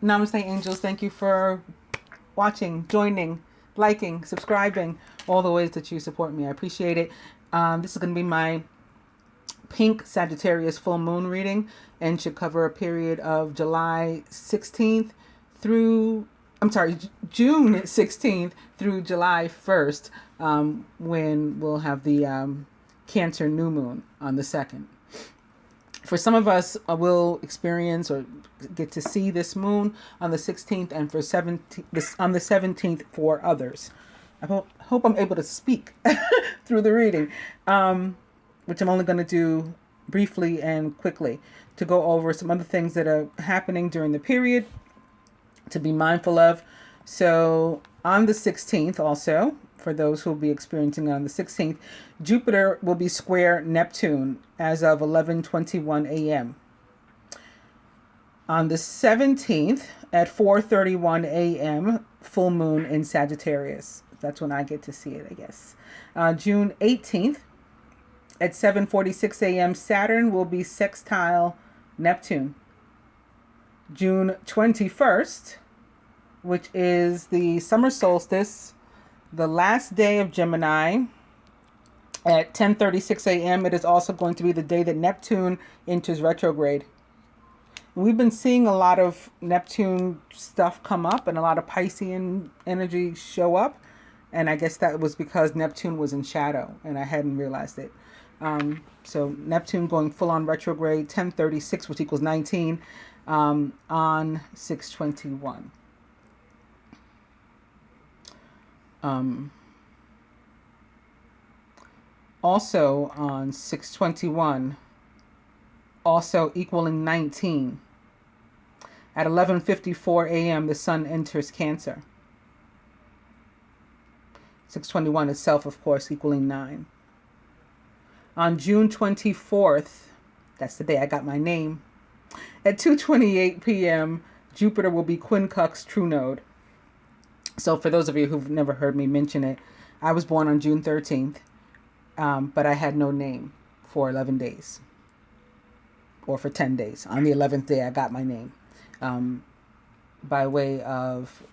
Namaste, angels. Thank you for watching, joining, liking, subscribing, all the ways that you support me. I appreciate it. This is going to be my pink Sagittarius full moon reading and should cover a period of July 16th through, June 16th through July 1st, when we'll have the Cancer new moon on the 2nd. For some of us, will experience or get to see this moon on the 16th, and for on the 17th for others. I hope I'm able to speak through the reading, which I'm only going to do briefly and quickly to go over some other things that are happening during the period to be mindful of. So on the 16th also, for those who will be experiencing it on the 16th, Jupiter will be square Neptune as of 11:21 a.m. On the 17th at 4:31 a.m., full moon in Sagittarius. That's when I get to see it, I guess. June 18th at 7:46 a.m., Saturn will be sextile Neptune. June 21st, which is the summer solstice, the last day of Gemini, at 10:36 a.m., it is also going to be the day that Neptune enters retrograde. We've been seeing a lot of Neptune stuff come up and a lot of Piscean energy show up. And I guess that was because Neptune was in shadow and I hadn't realized it. So Neptune going full on retrograde, 10:36, which equals 19, on 6/21. Also on 6/21, also equaling 19, at 11:54 a.m., the sun enters Cancer. 6/21 itself, of course, equaling 9. On June 24th, that's the day I got my name, at 2:28 p.m., Jupiter will be quincux true node. So for those of you who've never heard me mention it, I was born on June 13th, but I had no name for 11 days, or for 10 days. On the 11th day, I got my name, by way of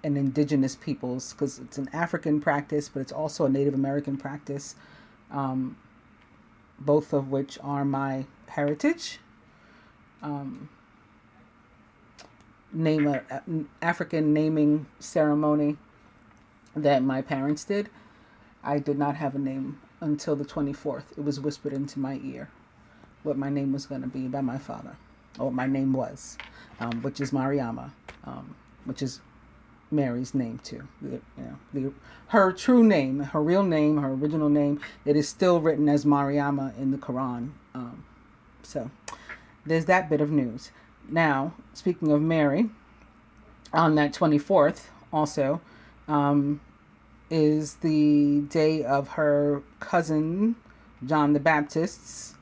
an indigenous peoples, because it's an African practice, but it's also a Native American practice, both of which are my heritage. Name an African naming ceremony that my parents did. I did not have a name until the 24th. It was whispered into my ear what my name was going to be by my father, or what my name was, which is Mariama, which is Mary's name too. Her true name, her real name, her original name, it is still written as Mariama in the Quran. So there's that bit of news. Now, speaking of Mary, on that 24th also, is the day of her cousin John the Baptist's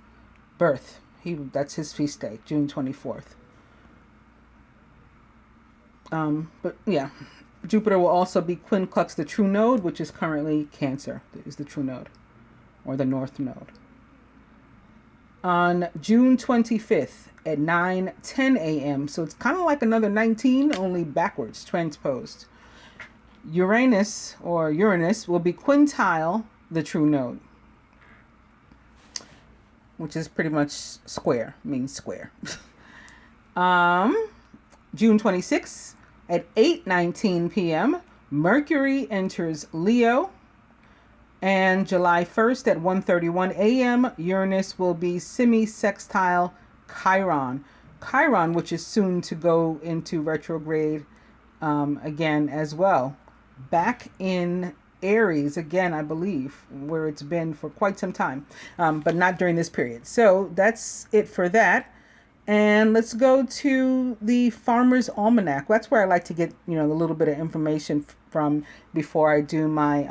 birth. That's his feast day, June 24th. But yeah, Jupiter will also be quincux the true node, which is currently Cancer, is the true node, or the north node. On June 25th at 9:10 a.m., so it's kind of like another 19, only backwards, transposed. Uranus will be quintile the true node, which is pretty much square, means square. June 26th at 8:19 p.m., Mercury enters Leo. And July 1st at 1:31 a.m., Uranus will be semi-sextile Chiron. Chiron, which is soon to go into retrograde again as well. Back in Aries again, I believe, where it's been for quite some time, but not during this period. So that's it for that. And let's go to the Farmer's Almanac. That's where I like to get, a little bit of information from before I do my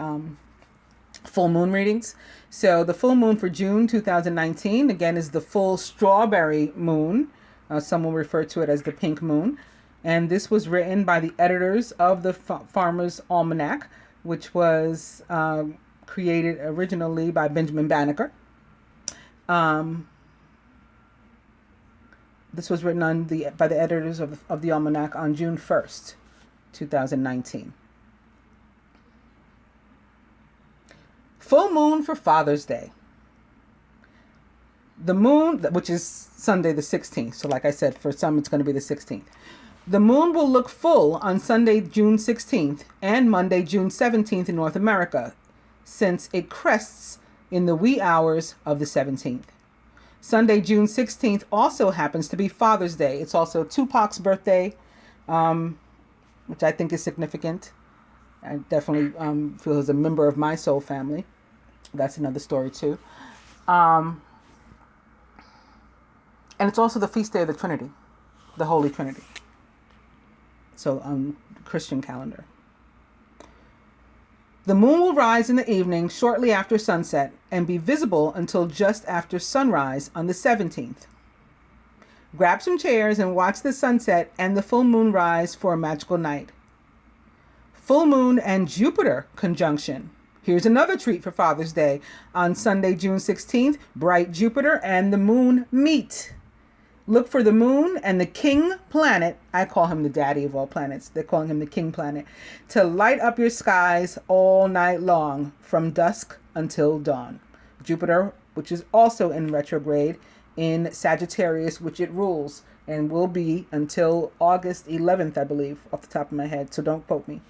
full moon readings. So the full moon for June 2019, again, is the full strawberry moon. Some will refer to it as the pink moon. And this was written by the editors of the Farmer's Almanac, which was created originally by Benjamin Banneker. This was written by the editors of the almanac on June 1st, 2019. Full moon for Father's Day. The moon, which is Sunday the 16th. So like I said, for some it's going to be the 16th. The moon will look full on Sunday, June 16th and Monday, June 17th in North America, since it crests in the wee hours of the 17th. Sunday, June 16th also happens to be Father's Day. It's also Tupac's birthday, which I think is significant. I definitely feel as a member of my soul family. That's another story too. And it's also the feast day of the Trinity, the Holy Trinity. So Christian calendar. The moon will rise in the evening shortly after sunset and be visible until just after sunrise on the 17th. Grab some chairs and watch the sunset and the full moon rise for a magical night. Full moon and Jupiter conjunction. Here's another treat for Father's Day. On Sunday, June 16th, bright Jupiter and the moon meet. Look for the moon and the king planet, I call him the daddy of all planets, they're calling him the king planet, to light up your skies all night long from dusk until dawn. Jupiter, which is also in retrograde in Sagittarius, which it rules, and will be until August 11th, I believe, off the top of my head, so don't quote me.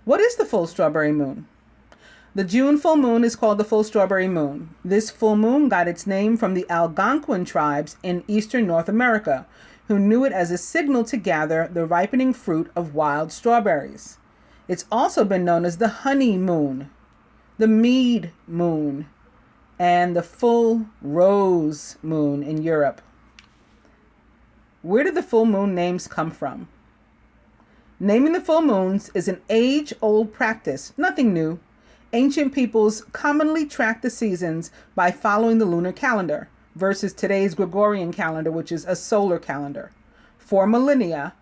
What is the full strawberry moon? The June full moon is called the full strawberry moon. This full moon got its name from the Algonquin tribes in eastern North America, who knew it as a signal to gather the ripening fruit of wild strawberries. It's also been known as the honey moon, the mead moon, and the full rose moon in Europe. Where did the full moon names come from? Naming the full moons is an age-old practice, nothing new. Ancient peoples commonly track the seasons by following the lunar calendar versus today's Gregorian calendar, which is a solar calendar. For millennia,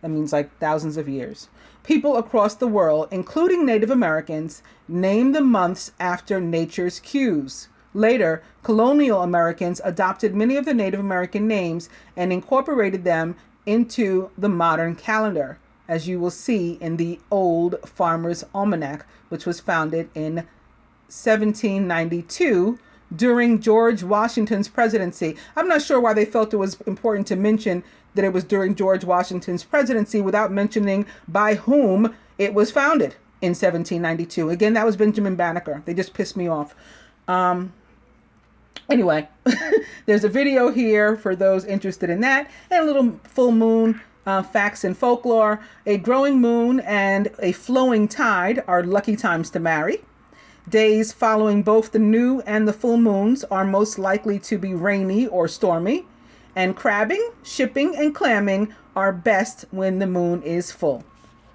that means like thousands of years, people across the world, including Native Americans, named the months after nature's cues. Later, colonial Americans adopted many of the Native American names and incorporated them into the modern calendar, as you will see in the Old Farmer's Almanac, which was founded in 1792 during George Washington's presidency. I'm not sure why they felt it was important to mention that it was during George Washington's presidency without mentioning by whom it was founded in 1792. Again, that was Benjamin Banneker. They just pissed me off. Anyway, there's a video here for those interested in that, and a little full moon facts and folklore. A growing moon and a flowing tide are lucky times to marry. Days following both the new and the full moons are most likely to be rainy or stormy. And crabbing, shipping, and clamming are best when the moon is full.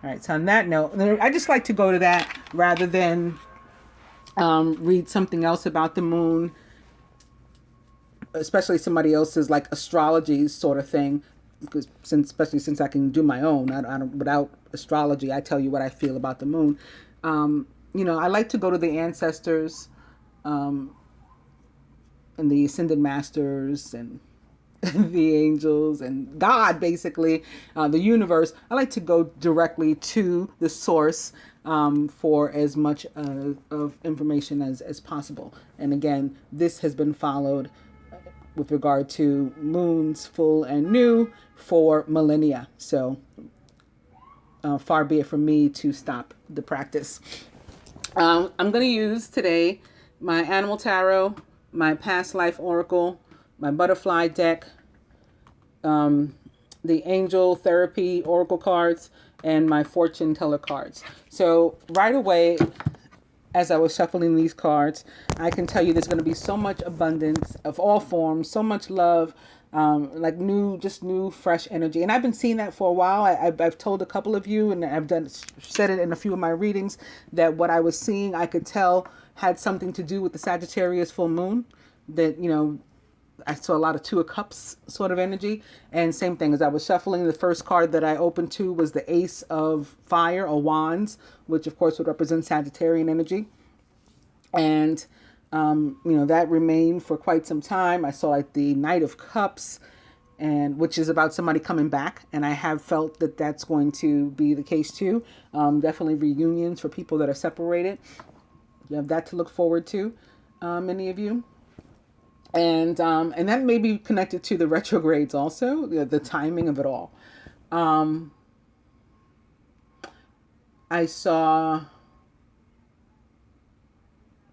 All right, so on that note, I just like to go to that rather than read something else about the moon, especially somebody else's like astrology sort of thing. Because especially since I can do my own, I don't, without astrology, I tell you what I feel about the moon. I like to go to the ancestors, and the ascended masters, and the angels, and God, basically, the universe. I like to go directly to the source for as much of information as possible. And again, this has been followed with regard to moons, full and new, for millennia. So far be it from me to stop the practice. I'm going to use today my Animal Tarot, my Past Life Oracle, my Butterfly deck, the Angel Therapy Oracle cards, and my Fortune Teller cards. So right away, as I was shuffling these cards, I can tell you there's going to be so much abundance of all forms, so much love, like new, fresh energy. And I've been seeing that for a while. I've told a couple of you, and I've said it in a few of my readings, that what I was seeing, I could tell had something to do with the Sagittarius full moon. That, I saw a lot of Two of Cups sort of energy. And same thing, as I was shuffling, the first card that I opened to was the Ace of Fire, or Wands, which of course would represent Sagittarian energy. And That remained for quite some time. I saw like the Knight of Cups, and which is about somebody coming back, and I have felt that that's going to be the case too. Definitely reunions for people that are separated. You have that to look forward to, many of you. And that may be connected to the retrogrades also, the timing of it all. I saw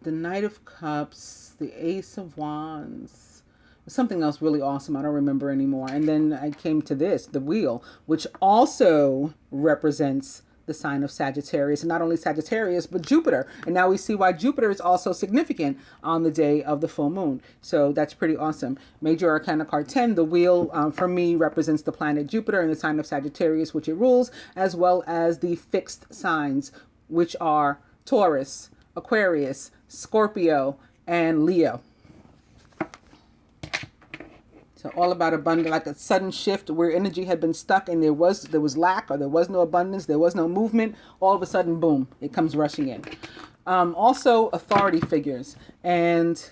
the Knight of Cups, the Ace of Wands, something else really awesome. I don't remember anymore. And then I came to this, the Wheel, which also represents the sign of Sagittarius, and not only Sagittarius, but Jupiter. And now we see why Jupiter is also significant on the day of the full moon. So that's pretty awesome. Major Arcana card 10, the Wheel, for me, represents the planet Jupiter and the sign of Sagittarius, which it rules, as well as the fixed signs, which are Taurus, Aquarius, Scorpio, and Leo. So all about abundance, like a sudden shift where energy had been stuck and there was lack, or there was no abundance, there was no movement. All of a sudden, boom, it comes rushing in. Also, authority figures. And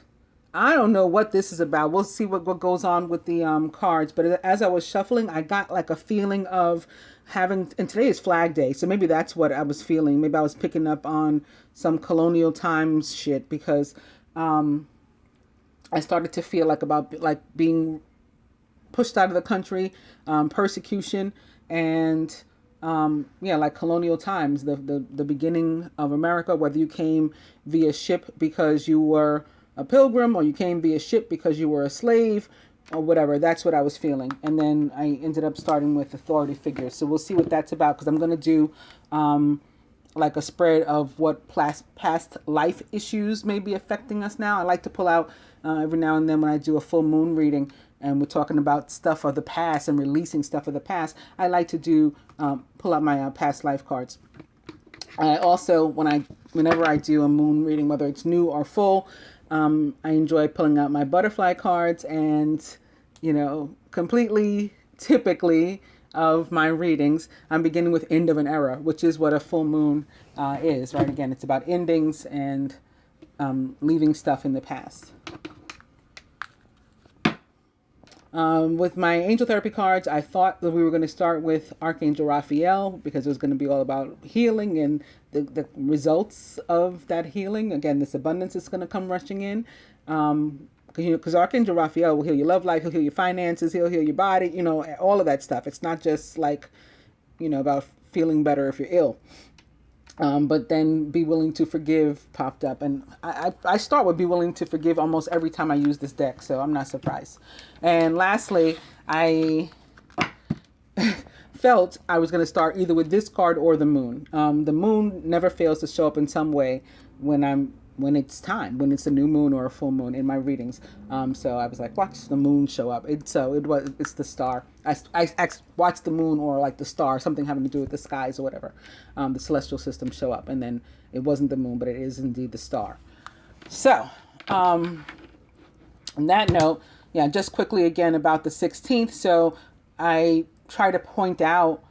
I don't know what this is about. We'll see what goes on with the cards. But as I was shuffling, I got like a feeling of having, and today is Flag Day, so maybe that's what I was feeling. Maybe I was picking up on some colonial times shit, because I started to feel like being pushed out of the country, persecution, and like colonial times, the beginning of America, whether you came via ship because you were a pilgrim, or you came via ship because you were a slave, or whatever. That's what I was feeling. And then I ended up starting with authority figures. So we'll see what that's about, because I'm going to do like a spread of what past life issues may be affecting us now. I like to pull out every now and then when I do a full moon reading, and we're talking about stuff of the past and releasing stuff of the past. I like to do pull out my past life cards. I also, whenever I do a moon reading, whether it's new or full, I enjoy pulling out my butterfly cards, and completely typically of my readings, I'm beginning with end of an era, which is what a full moon is, right? Again, it's about endings and leaving stuff in the past. With my angel therapy cards, I thought that we were going to start with Archangel Raphael, because it was going to be all about healing and the results of that healing. Again, this abundance is going to come rushing in. Because Archangel Raphael will heal your love life, he'll heal your finances, he'll heal your body, all of that stuff. It's not just like, about feeling better if you're ill. But then be willing to forgive popped up. And I start with be willing to forgive almost every time I use this deck, so I'm not surprised. And lastly, I felt I was going to start either with this card or the moon. The moon never fails to show up in some way when it's time, when it's a new moon or a full moon in my readings. So I was like, watch the moon show up. It's the star. I watched the moon or like the star, something having to do with the skies or whatever, the celestial system show up. And then it wasn't the moon, but it is indeed the star. So on that note, just quickly again about the 16th. So I try to point out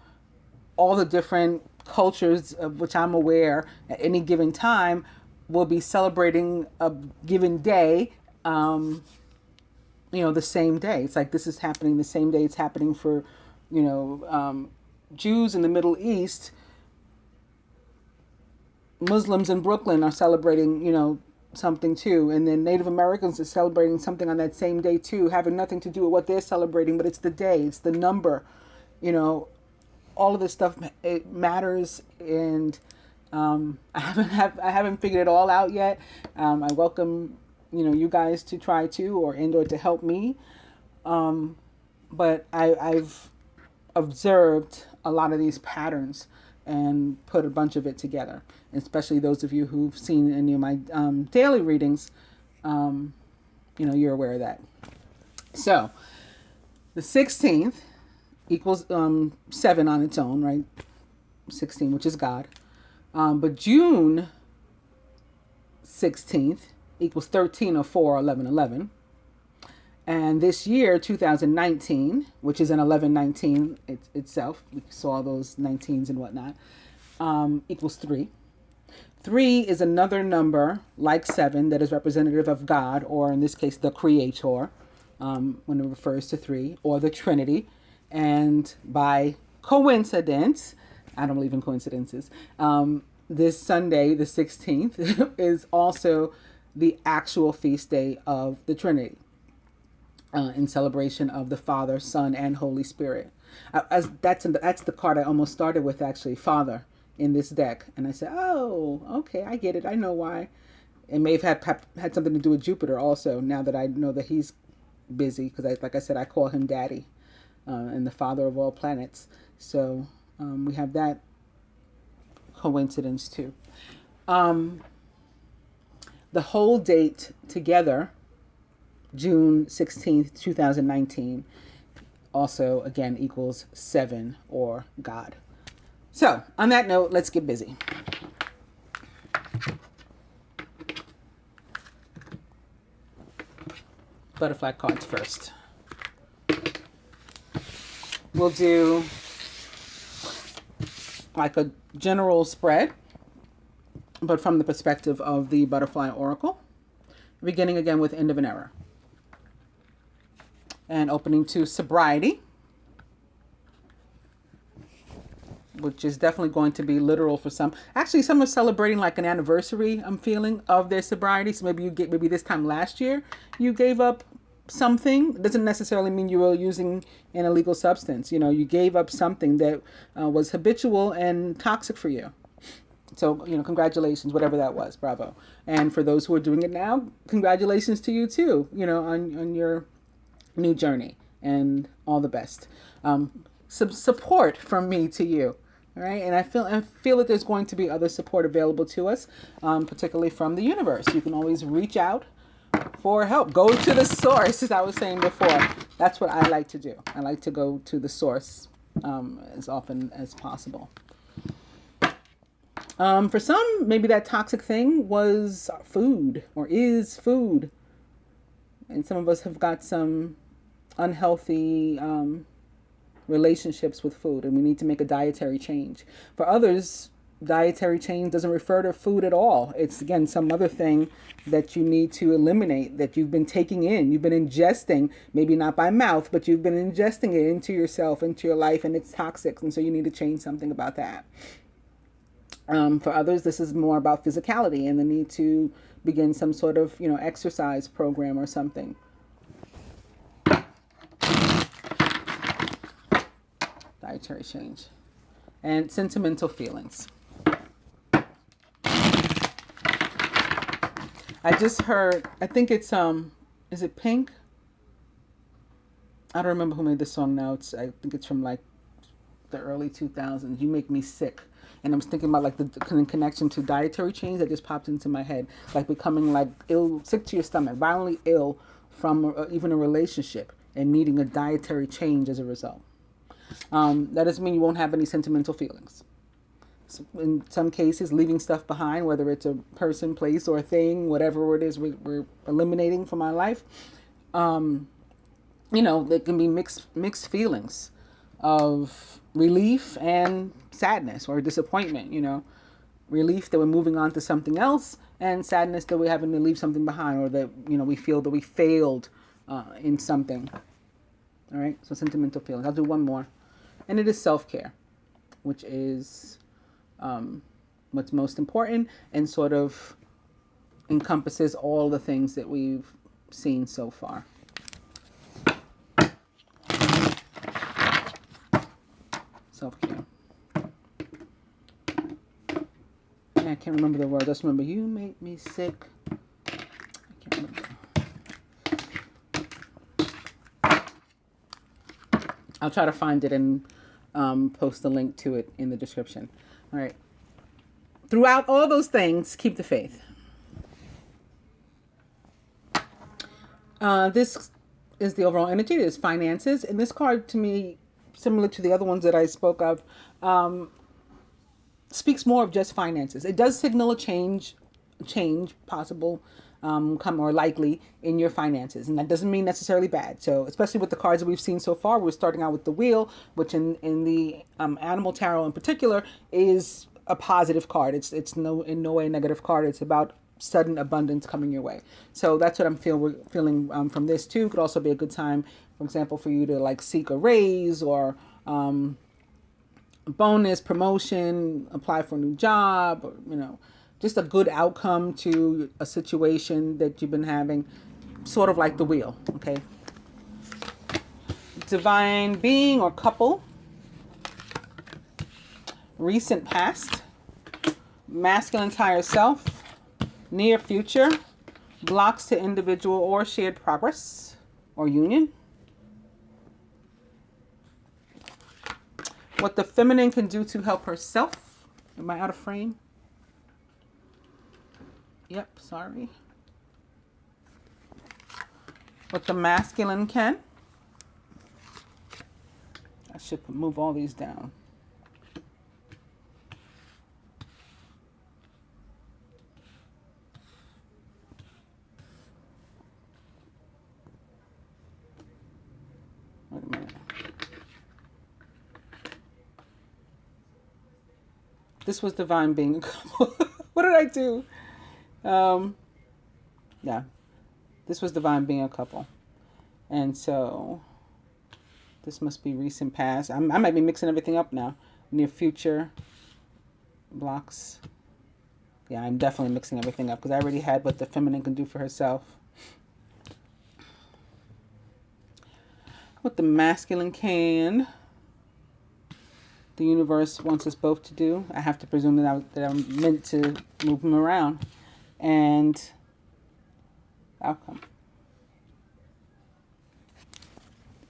all the different cultures of which I'm aware at any given time will be celebrating a given day, the same day. It's like this is happening the same day it's happening for, Jews in the Middle East. Muslims in Brooklyn are celebrating, something too. And then Native Americans are celebrating something on that same day too, having nothing to do with what they're celebrating, but it's the day, it's the number, all of this stuff, it matters. And I haven't figured it all out yet. I welcome, you guys to try to, or to help me. But I've observed a lot of these patterns and put a bunch of it together. Especially those of you who've seen any of my daily readings, you're aware of that. So the 16th equals 7 on its own, right? 16, which is God. But June 16th equals 13 or 4 or 11, 11. And this year, 2019, which is an 1119 itself, we saw those 19s and whatnot, equals 3. 3 is another number like 7 that is representative of God, or in this case, the Creator, when it refers to 3, or the Trinity. And by coincidence, I don't believe in coincidences, this Sunday, the 16th, is also the actual feast day of the Trinity, in celebration of the Father, Son, and Holy Spirit. That's the card I almost started with, actually, Father, in this deck. And I said, oh, okay, I get it. I know why. It may have had something to do with Jupiter also, now that I know that he's busy, because like I said, I call him Daddy, and the father of all planets. So we have that coincidence too. The whole date together, June 16th, 2019, also again equals 7, or God. So on that note, let's get busy. Butterfly cards first. We'll do like a general spread, but from the perspective of the Butterfly Oracle, beginning again with End of an Era, and opening to Sobriety, which is definitely going to be literal for some. Actually, some are celebrating like an anniversary, I'm feeling, of their sobriety. So maybe this time last year you gave up something. It doesn't necessarily mean you were using an illegal substance. You know, you gave up something that was habitual and toxic for you. So, you know, congratulations, whatever that was, bravo. And for those who are doing it now, congratulations to you too, you know, on your new journey, and all the best. Some support from me to you. All right, and I feel that there's going to be other support available to us, particularly from the universe. You can always reach out for help. Go to the source, as I was saying before. That's what I like to do. I like to go to the source as often as possible. For some, maybe that toxic thing was food, or is food. And some of us have got some unhealthy relationships with food, and we need to make a dietary change. For others, dietary change doesn't refer to food at all. It's, again, some other thing that you need to eliminate, that you've been taking in, you've been ingesting, maybe not by mouth, but you've been ingesting it into yourself, into your life, and it's toxic, and so you need to change something about that. For others, this is more about physicality and the need to begin some sort of, you know, exercise program or something. Dietary change. And sentimental feelings. I just heard, I think it's, is it Pink? I don't remember who made this song now. I think it's from like the early 2000s. You Make Me Sick. And I'm thinking about like the connection to dietary change that just popped into my head. Like becoming like ill, sick to your stomach, violently ill from even a relationship, and needing a dietary change as a result. That doesn't mean you won't have any sentimental feelings. So in some cases, leaving stuff behind, whether it's a person, place, or a thing, whatever it is we're eliminating from our life, you know, there can be mixed feelings of relief and sadness or disappointment, you know. Relief that we're moving on to something else, and sadness that we're having to leave something behind, or that, you know, we feel that we failed in something. All right, so sentimental feelings. I'll do one more. And it is self-care, which is what's most important and sort of encompasses all the things that we've seen so far. Self-care. Yeah, I can't remember the word. Just remember, you make me sick. I can't remember. I'll try to find it and post a link to it in the description. All right. Throughout all those things, keep the faith. This is the overall energy. It is finances. And this card, to me, similar to the other ones that I spoke of, speaks more of just finances. It does signal a change possible, come more likely in your finances. And that doesn't mean necessarily bad. So especially with the cards that we've seen so far, we're starting out with the wheel, which in the animal tarot in particular is a positive card. It's no in no way a negative card. It's about sudden abundance coming your way. So that's what I'm feeling from this too. Could also be a good time, for example, for you to like seek a raise or bonus, promotion, apply for a new job, or, you know, just a good outcome to a situation that you've been having, sort of like the wheel. Okay. Divine being or couple, recent past, masculine higher self, near future, blocks to individual or shared progress or union. What the feminine can do to help herself. Am I out of frame? Yep, sorry. What the masculine can. I should move all these down. Wait a minute. This was divine being. What did I do? Yeah. This was divine being a couple. And so this must be recent past. I might be mixing everything up now. Near future blocks. Yeah, I'm definitely mixing everything up because I already had what the feminine can do for herself. What the masculine can. The universe wants us both to do. I have to presume that I'm meant to move them around. And outcome.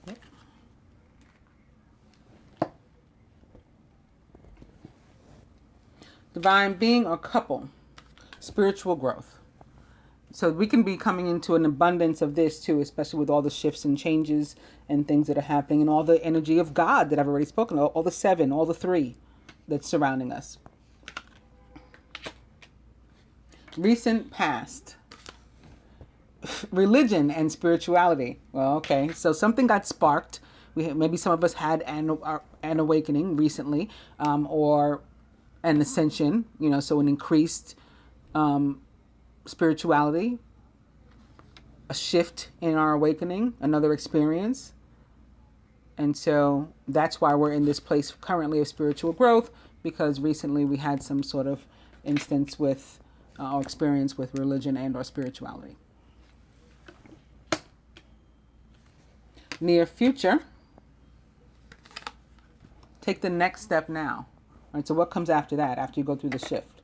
Yep. Divine being or couple. Spiritual growth. So we can be coming into an abundance of this too, especially with all the shifts and changes and things that are happening and all the energy of God that I've already spoken of, all the 7, all the 3 that's surrounding us. Recent past. Religion and spirituality. Well, okay, so something got sparked. Maybe some of us had an awakening recently, or an ascension, you know, so an increased spirituality, a shift in our awakening, another experience. And so that's why we're in this place currently of spiritual growth, because recently we had some sort of instance with or experience with religion and or spirituality. Near future. Take the next step now. All right, so what comes after that, after you go through the shift?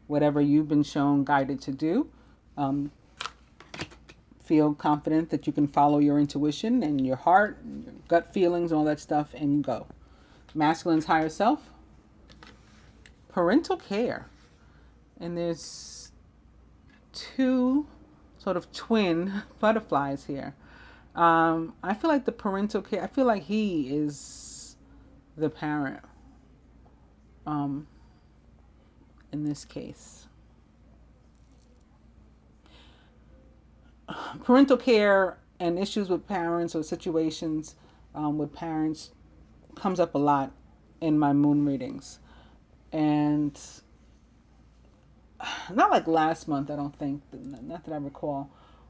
Whatever you've been shown, guided to do. Feel confident that you can follow your intuition and your heart, and your gut feelings, and all that stuff, and you go. Masculine's higher self. Parental care. And there's 2 sort of twin butterflies here. I feel like the parental care, I feel like he is the parent in this case. Parental care and issues with parents or situations with parents comes up a lot in my moon readings. And not like last month, I don't think, not that I recall,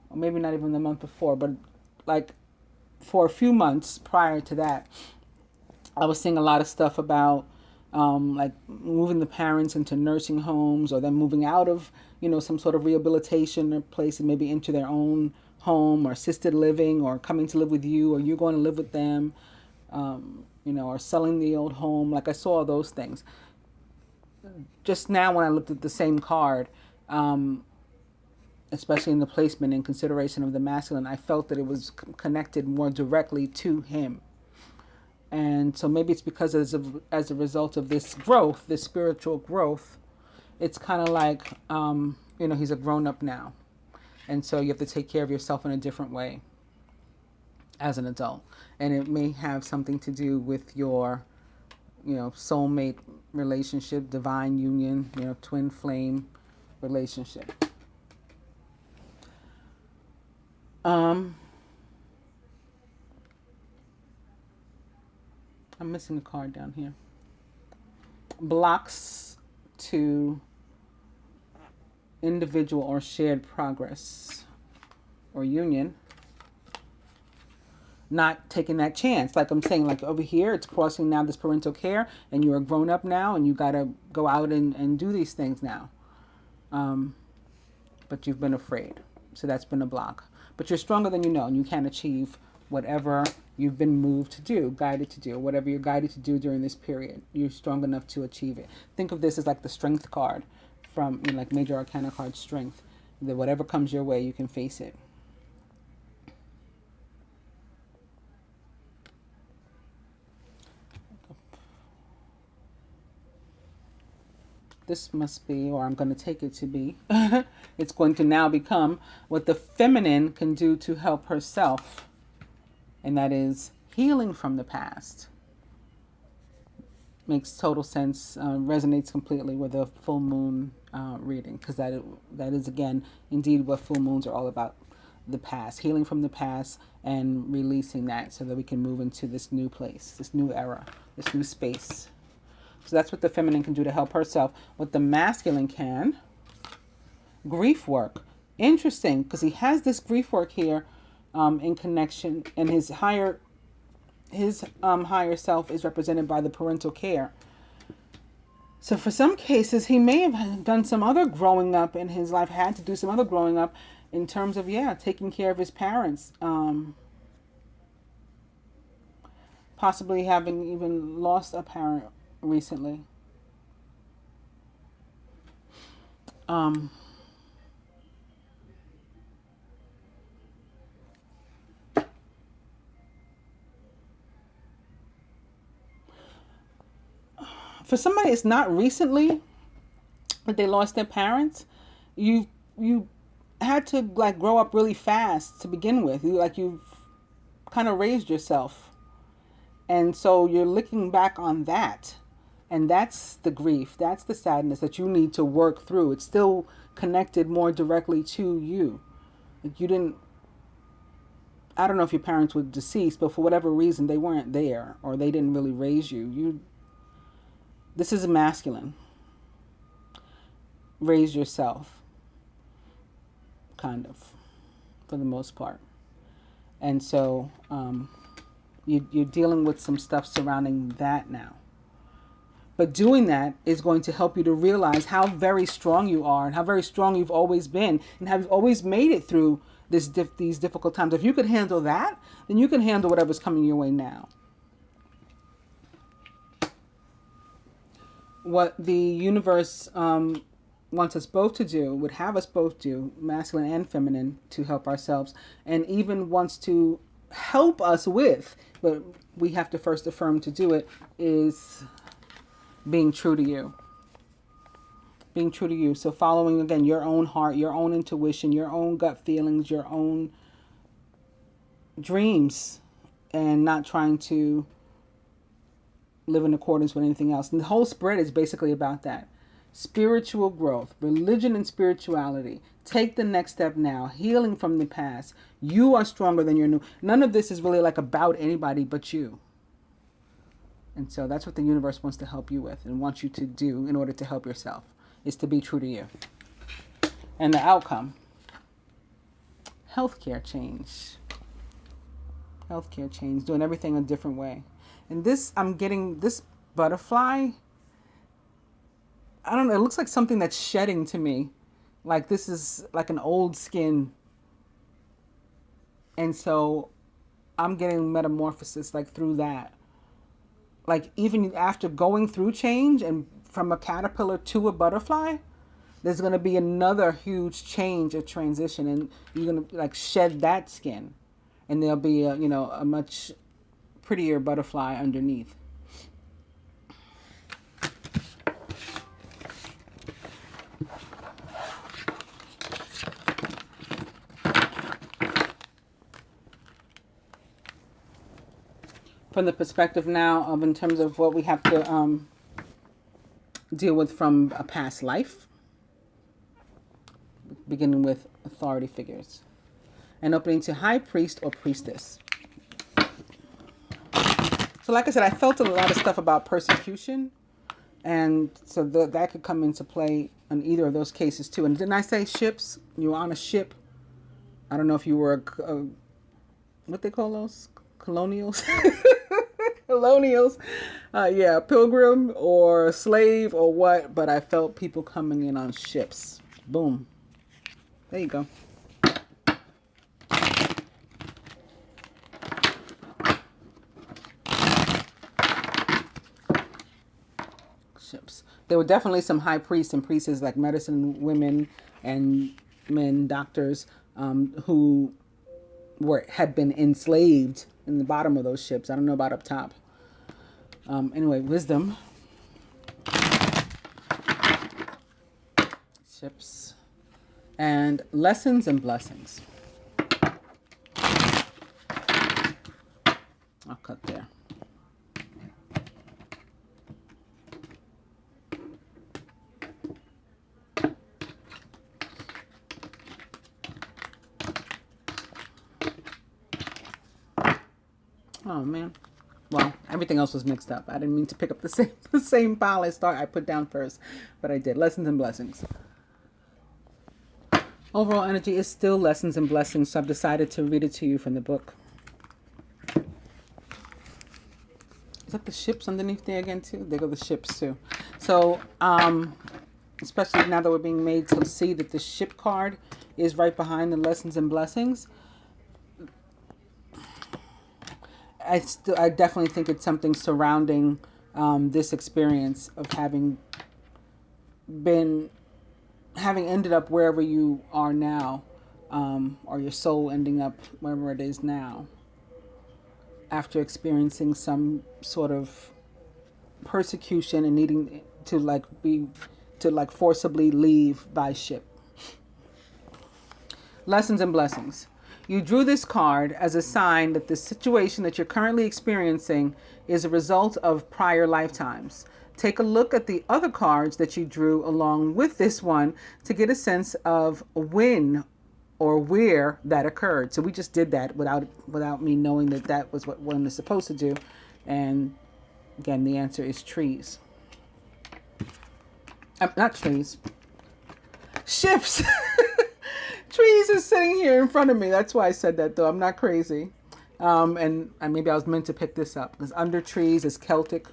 or maybe not even the month before, but like for a few months prior to that, I was seeing a lot of stuff about like moving the parents into nursing homes, or them moving out of, you know, some sort of rehabilitation or place and maybe into their own home or assisted living, or coming to live with you, or you're going to live with them, you know, or selling the old home. Like I saw all those things. Just now when I looked at the same card, especially in the placement in consideration of the masculine, I felt that it was connected more directly to him. And so maybe it's because as a result of this growth, this spiritual growth, it's kind of like, you know, he's a grown-up now. And so you have to take care of yourself in a different way as an adult. And it may have something to do with your, you know, soulmate relationship, divine union, you know, twin flame relationship. I'm missing a card down here. Blocks to individual or shared progress or union, not taking that chance. Like I'm saying, like over here, it's crossing now this parental care, and you're a grown up now, and you got to go out and do these things now. But you've been afraid. So that's been a block. But you're stronger than you know, and you can achieve whatever you've been moved to do, guided to do, whatever you're guided to do during this period. You're strong enough to achieve it. Think of this as like the strength card from, you know, like Major Arcana card, strength. That whatever comes your way, you can face it. This must be, or I'm going to take it to be, it's going to now become what the feminine can do to help herself. And that is healing from the past. Makes total sense, resonates completely with a full moon reading, because that is, again, indeed what full moons are all about. The past, healing from the past and releasing that so that we can move into this new place, this new era, this new space. So that's what the feminine can do to help herself. What the masculine can, grief work. Interesting, because he has this grief work here in connection, and his higher self is represented by the parental care. So for some cases, he may have done some other growing up in his life, had to do some other growing up in terms of, taking care of his parents. Possibly having even lost a parent recently. For somebody, it's not recently that they lost their parents. You had to like grow up really fast to begin with. You've kind of raised yourself, and so you're looking back on that. And that's the grief, that's the sadness that you need to work through. It's still connected more directly to you. You didn't, I don't know if your parents were deceased, but for whatever reason, they weren't there, or they didn't really raise you. This is a masculine. Raise yourself, kind of, for the most part. And so you're dealing with some stuff surrounding that now. But doing that is going to help you to realize how very strong you are, and how very strong you've always been, and how you've always made it through these difficult times. If you could handle that, then you can handle whatever's coming your way now. What the universe wants us both to do, would have us both do, masculine and feminine, to help ourselves, and even wants to help us with, but we have to first affirm to do it, is being true to you. Being true to you. So following, again, your own heart, your own intuition, your own gut feelings, your own dreams, and not trying to live in accordance with anything else. And the whole spread is basically about that. Spiritual growth, religion and spirituality. Take the next step now. Healing from the past. You are stronger than your new. None of this is really like about anybody but you. And so that's what the universe wants to help you with, and wants you to do in order to help yourself, is to be true to you. And the outcome, healthcare change. Healthcare change, doing everything a different way. And this, I'm getting this butterfly, I don't know, it looks like something that's shedding to me. Like this is like an old skin. And so I'm getting metamorphosis like through that. Like even after going through change and from a caterpillar to a butterfly, there's going to be another huge change, a transition, and you're going to like shed that skin, and there'll be a much prettier butterfly underneath. From the perspective now of in terms of what we have to deal with from a past life, beginning with authority figures, and opening to high priest or priestess. So like I said, I felt a lot of stuff about persecution And so that could come into play in either of those cases too. And didn't I say ships? You were on a ship. I don't know if you were what they call those? Colonials? Colonials. Yeah, pilgrim or slave or what. But I felt people coming in on ships. Boom. There you go. Ships. There were definitely some high priests and priestesses, like medicine women and men, doctors, who had been enslaved in the bottom of those ships. I don't know about up top. Anyway, wisdom. Ships. And lessons and blessings. I'll cut there. Oh man. Well, everything else was mixed up. I didn't mean to pick up the same pile I put down first, but I did. Lessons and blessings. Overall energy is still lessons and blessings, so I've decided to read it to you from the book. Is that the ships underneath there again too? There go the ships too. So, especially now that we're being made to see that the ship card is right behind the lessons and blessings. I definitely think it's something surrounding this experience of having ended up wherever you are now, or your soul ending up wherever it is now, after experiencing some sort of persecution and needing to forcibly leave by ship. Lessons and blessings. You drew this card as a sign that the situation that you're currently experiencing is a result of prior lifetimes. Take a look at the other cards that you drew along with this one to get a sense of when or where that occurred. So we just did that without me knowing that was what one is supposed to do. And again, the answer is trees. Not trees. Ships. Trees is sitting here in front of me. That's why I said that, though. I'm not crazy. And maybe I was meant to pick this up, because under trees is Celtic.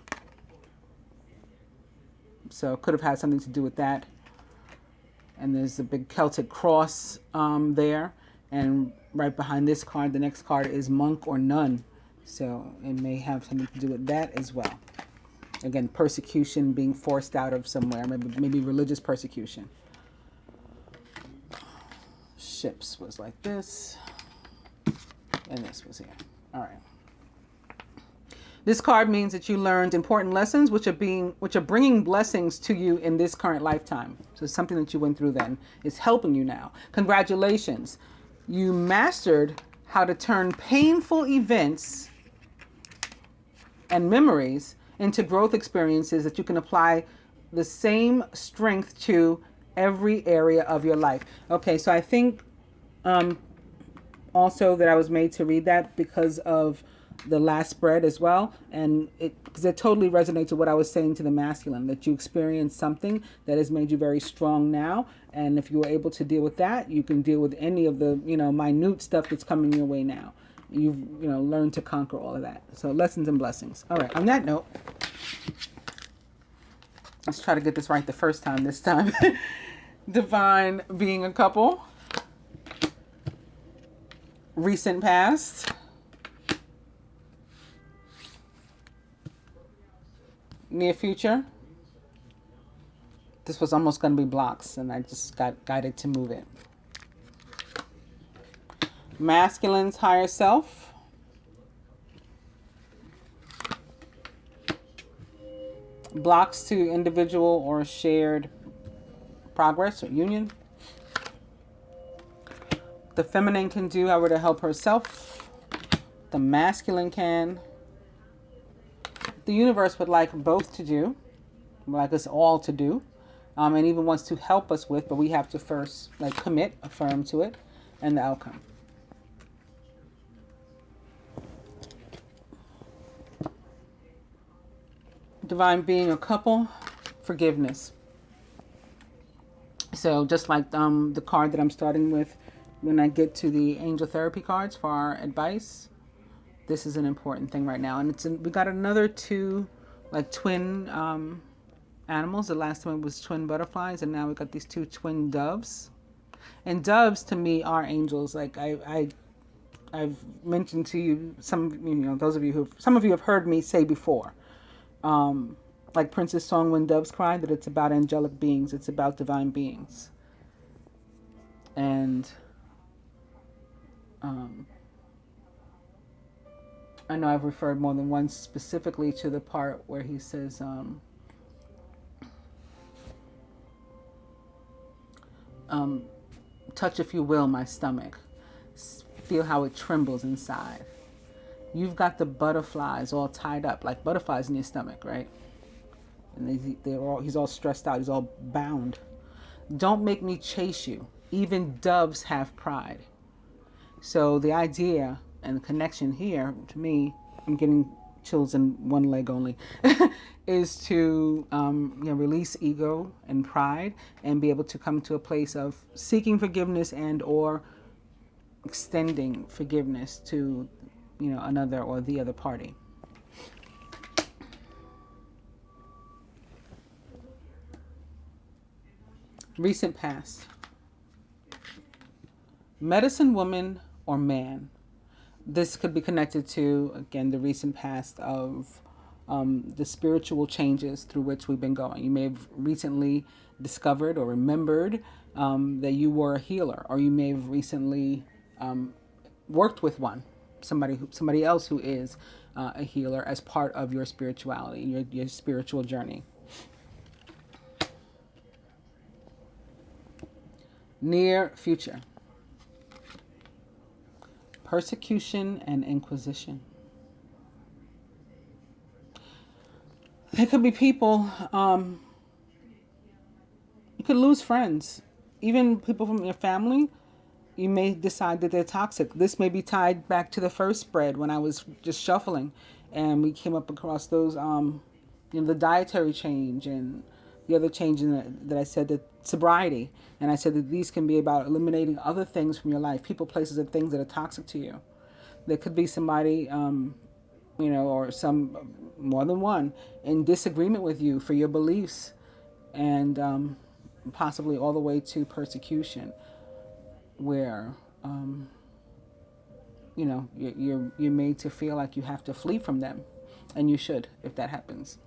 So it could have had something to do with that. And there's a big Celtic cross there. And right behind this card, the next card is monk or nun. So it may have something to do with that as well. Again, persecution, being forced out of somewhere, maybe religious persecution. Ships was like this, and this was here. All right. This card means that you learned important lessons, which are bringing blessings to you in this current lifetime. So something that you went through then is helping you now. Congratulations. You mastered how to turn painful events and memories into growth experiences that you can apply the same strength to every area of your life. Okay, so I think also that I was made to read that because of the last spread as well, and because it totally resonates with what I was saying to the masculine, that you experienced something that has made you very strong now, and if you were able to deal with that, you can deal with any of the minute stuff that's coming your way now. You've learned to conquer all of that. So lessons and blessings. All right, on that note, let's try to get this right the first time this time. Divine being a couple. Recent past. Near future. This was almost going to be blocks, and I just got guided to move it. Masculine's higher self. Blocks to individual or shared progress or union. The feminine can do however to help herself. The masculine can. The universe would like both to do, would like us all to do, and even wants to help us with, but we have to first commit, affirm to it, and the outcome. Divine being a couple. forgiveness. So just like the card that I'm starting with, when I get to the angel therapy cards for our advice, this is an important thing right now. And we got another two, like twin animals. The last one was twin butterflies, and now we got these two twin doves. And doves to me are angels. Like I've mentioned to you, those of you some of you have heard me say before, like Prince's song "When Doves Cry," that it's about angelic beings, it's about divine beings. And I know I've referred more than once specifically to the part where he says, touch, if you will, my stomach. Feel how it trembles inside. You've got the butterflies all tied up, like butterflies in your stomach, right? And he's all stressed out. He's all bound. Don't make me chase you. Even doves have pride. So the idea and the connection here, to me, I'm getting chills in one leg only, is to release ego and pride and be able to come to a place of seeking forgiveness and or extending forgiveness to another or the other party. Recent past. Medicine woman or man. This could be connected to, again, the recent past of the spiritual changes through which we've been going. You may have recently discovered or remembered that you were a healer, or you may have recently worked with somebody else who is a healer as part of your spirituality, your spiritual journey. Near future. Persecution and inquisition. It could be people, you could lose friends, even people from your family. You may decide that they're toxic. This may be tied back to the first spread when I was just shuffling and we came up across those, the dietary change and the other change that I said, that sobriety. And I said that these can be about eliminating other things from your life, people, places, and things that are toxic to you. There could be somebody, or some more than one in disagreement with you for your beliefs, and possibly all the way to persecution, where you're made to feel like you have to flee from them, and you should if that happens.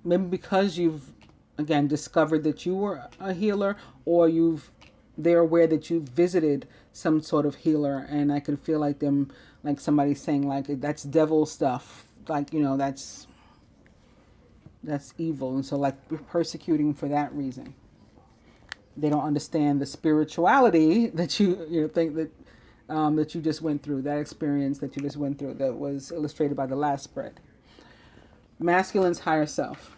Maybe because you've, again, discovered that you were a healer, or they're aware that you visited some sort of healer, and I could feel like them, like somebody saying like, that's devil stuff, like, that's evil. And so like persecuting for that reason. They don't understand the spirituality that you think that that you just went through, that experience that you just went through, that was illustrated by the last spread. Masculine's higher self.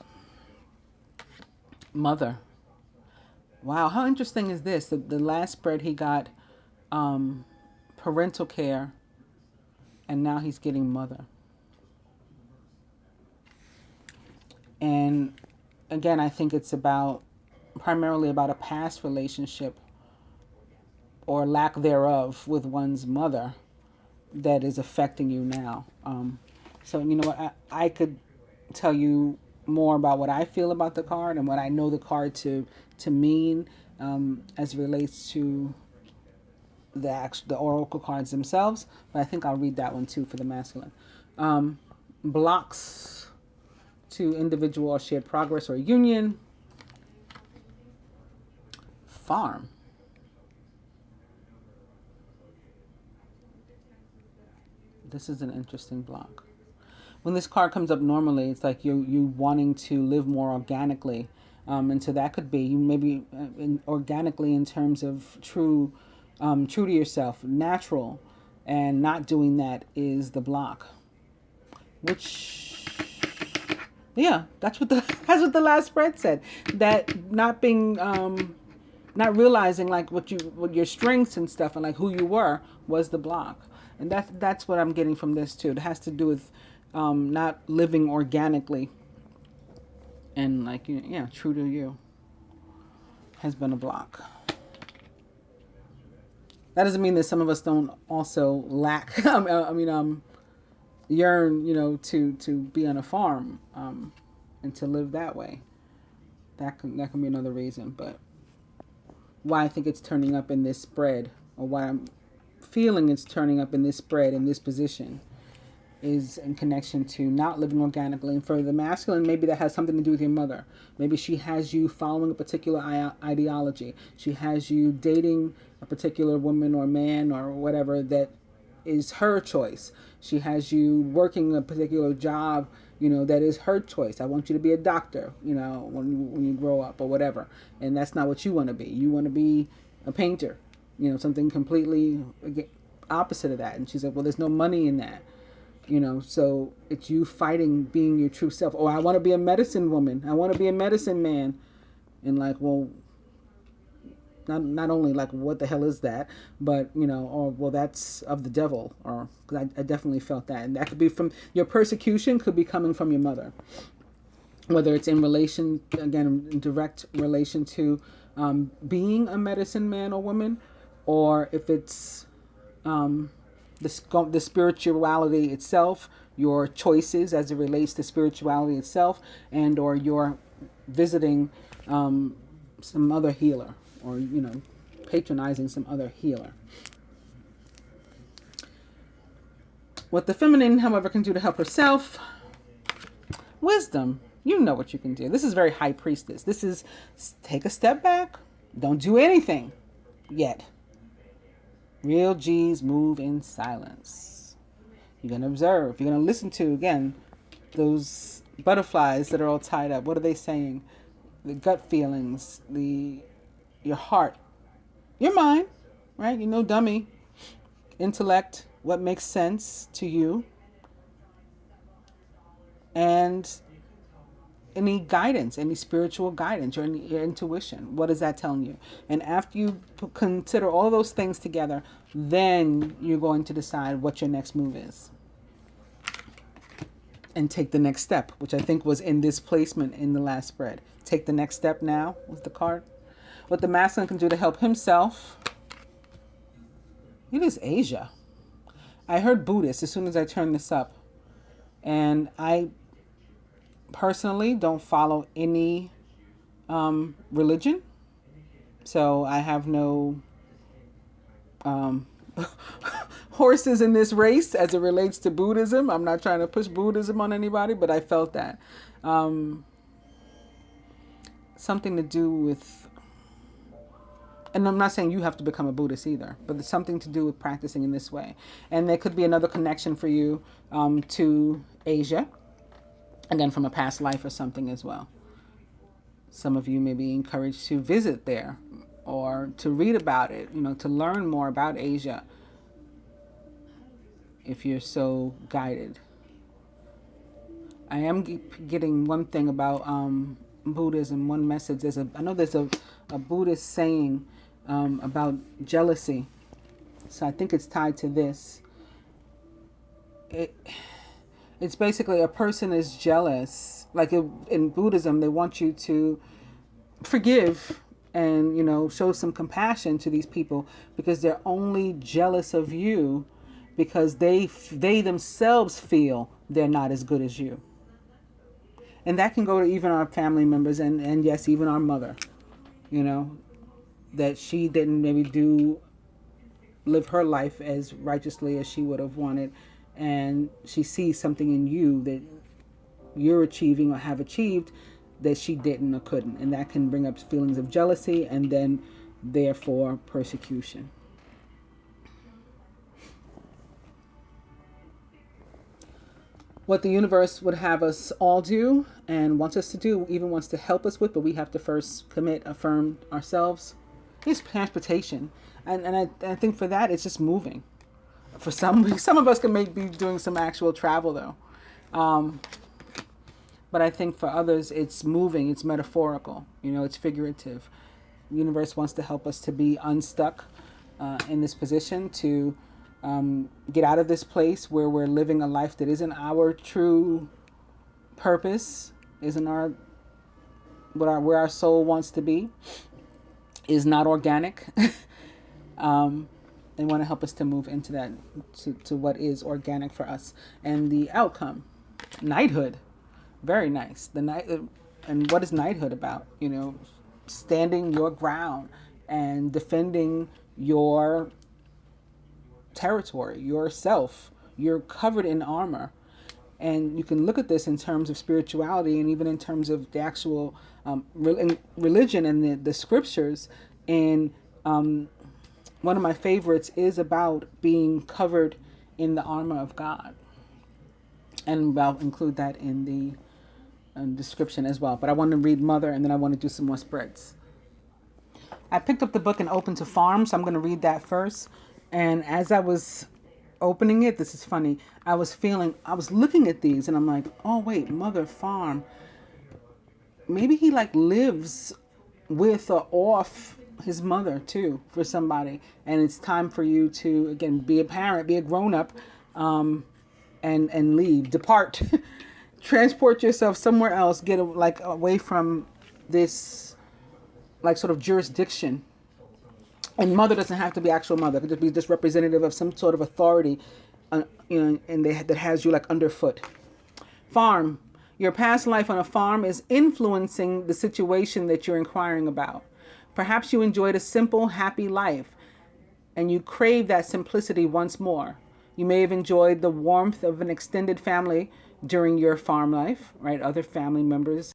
Mother. Wow, how interesting is this? The last spread he got parental care, and now he's getting mother. And again, I think it's primarily about a past relationship or lack thereof with one's mother that is affecting you now. So you know what, I could tell you more about what I feel about the card and what I know the card to mean as it relates to the oracle cards themselves, but I think I'll read that one too for the masculine. Blocks to individual or shared progress or union. Farm. This is an interesting block. When this card comes up normally, it's like you wanting to live more organically. And so that could be maybe organically in terms of true to yourself, natural, and not doing that is the block. Which, yeah, that's what the last spread said. That not being, not realizing like what your strengths and stuff and like who you were was the block. And that's what I'm getting from this too. It has to do with not living organically, and like, yeah, true to you has been a block. That doesn't mean that some of us don't also lack. Yearn, to be on a farm, and to live that way. That can be another reason. But why I think it's turning up in this spread, or why I'm feeling it's turning up in this spread, in this position, is in connection to not living organically. And for the masculine, maybe that has something to do with your mother. Maybe she has you following a particular ideology. She has you dating a particular woman or man or whatever that is her choice. She has you working a particular job, that is her choice. I want you to be a doctor, when you grow up or whatever. And that's not what you want to be. You want to be a painter, something completely opposite of that. And she's like, well, there's no money in that. So it's you fighting being your true self. Oh, I want to be a medicine woman. I want to be a medicine man. And like, well, not only like, what the hell is that? But, or, well, that's of the devil. Or, cause I definitely felt that. And that could be from your persecution, could be coming from your mother. Whether it's in relation, again, in direct relation to being a medicine man or woman, or if it's the spirituality itself, your choices as it relates to spirituality itself, and or you're visiting some other healer, or patronizing some other healer. What the feminine, however, can do to help herself: wisdom. You know what you can do. This is very high priestess. This is take a step back. Don't do anything yet. Real G's move in silence. You're going to observe. You're going to listen to, again, those butterflies that are all tied up. What are they saying? The gut feelings, your heart, your mind, right? Dummy. Intellect, what makes sense to you. And any guidance, any spiritual guidance, or your intuition. What is that telling you? And after you consider all those things together, then you're going to decide what your next move is. And take the next step, which I think was in this placement in the last spread. Take the next step now was the card. What the masculine can do to help himself. It is Asia. I heard Buddhist as soon as I turned this up. And I personally don't follow any religion, so I have no horses in this race as it relates to Buddhism. I'm not trying to push Buddhism on anybody, but I felt that something to do with, and I'm not saying you have to become a Buddhist either, but there's something to do with practicing in this way. And there could be another connection for you to Asia. Again, from a past life or something as well. Some of you may be encouraged to visit there, or to read about it, to learn more about Asia, if you're so guided. I am getting one thing about Buddhism, one message. I know there's a Buddhist saying about jealousy. So I think it's tied to this. It's basically a person is jealous. Like in Buddhism, they want you to forgive and, show some compassion to these people, because they're only jealous of you because they themselves feel they're not as good as you. And that can go to even our family members and yes, even our mother, that she didn't maybe live her life as righteously as she would have wanted. And she sees something in you that you're achieving or have achieved that she didn't or couldn't. And that can bring up feelings of jealousy and then, therefore, persecution. What the universe would have us all do and wants us to do, even wants to help us with, but we have to first affirm ourselves, is transportation. And I think for that, it's just moving. For some of us can be doing some actual travel though. But I think for others, it's moving, it's metaphorical, it's figurative. The universe wants to help us to be unstuck in this position, to get out of this place where we're living a life that isn't our true purpose, isn't our where our soul wants to be, is not organic. They want to help us to move into that, to what is organic for us. And the outcome, knighthood, very nice. The knight, and what is knighthood about? You know, standing your ground and defending your territory, yourself. You're covered in armor. And you can look at this in terms of spirituality and even in terms of the actual religion and the scriptures. And one of my favorites is about being covered in the armor of God. And I'll include that in the description as well. But I want to read Mother, and then I want to do some more spreads. I picked up the book and opened to Farm, so I'm going to read that first. And as I was opening it, this is funny, I was looking at these and I'm like, oh wait, Mother, Farm. Maybe he like lives with or off his mother too for somebody. And it's time for you to, again, be a parent, be a grown up, and leave, depart, transport yourself somewhere else, get like away from this like sort of jurisdiction. And mother doesn't have to be actual mother. It could just be just representative of some sort of authority, and that has you like underfoot. Farm. Your past life on a farm is influencing the situation that you're inquiring about. Perhaps you enjoyed a simple, happy life, and you crave that simplicity once more. You may have enjoyed the warmth of an extended family during your farm life, right? Other family members.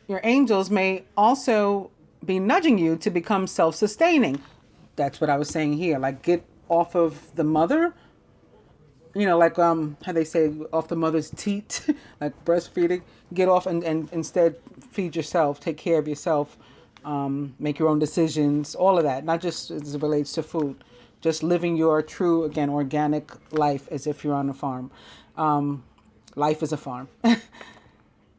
Your angels may also be nudging you to become self-sustaining. That's what I was saying here. Like, get off of the mother, like how they say, off the mother's teat, like breastfeeding. Get off and instead feed yourself, take care of yourself, make your own decisions, all of that. Not just as it relates to food, just living your true, again, organic life as if you're on a farm. Life is a farm.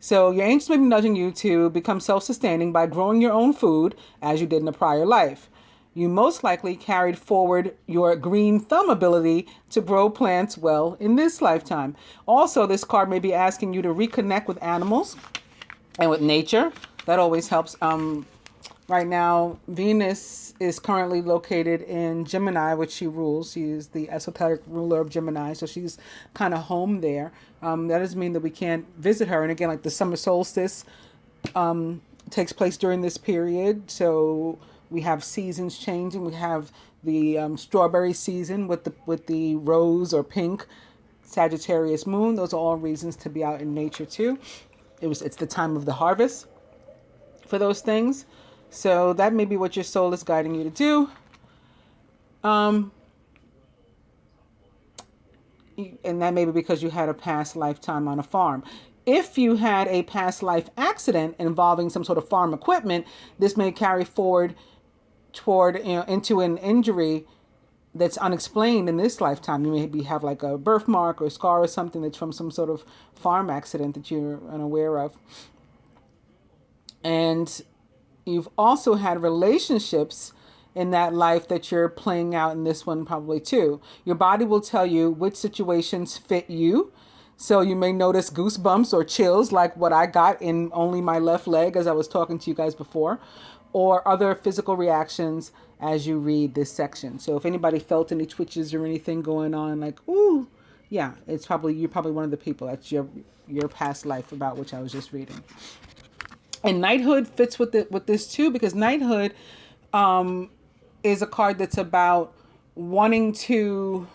So your angels may be nudging you to become self-sustaining by growing your own food as you did in a prior life. You most likely carried forward your green thumb ability to grow plants well in this lifetime. Also, this card may be asking you to reconnect with animals and with nature. That always helps. Right now, Venus is currently located in Gemini, which she rules. She is the esoteric ruler of Gemini, so she's kind of home there. That doesn't mean that we can't visit her. And again, like the summer solstice takes place during this period, so we have seasons changing. We have the strawberry season with the rose or pink Sagittarius moon. Those are all reasons to be out in nature too. It's the time of the harvest for those things. So that may be what your soul is guiding you to do. And that may be because you had a past lifetime on a farm. If you had a past life accident involving some sort of farm equipment, this may carry forward toward, into an injury that's unexplained in this lifetime. You maybe have like a birthmark or a scar or something that's from some sort of farm accident that you're unaware of. And you've also had relationships in that life that you're playing out in this one probably too. Your body will tell you which situations fit you. So you may notice goosebumps or chills like what I got in only my left leg as I was talking to you guys before, or other physical reactions as you read this section. So if anybody felt any twitches or anything going on, like, ooh, yeah, you're probably one of the people. That's your past life about which I was just reading. And knighthood fits with this too, because knighthood is a card that's about wanting to,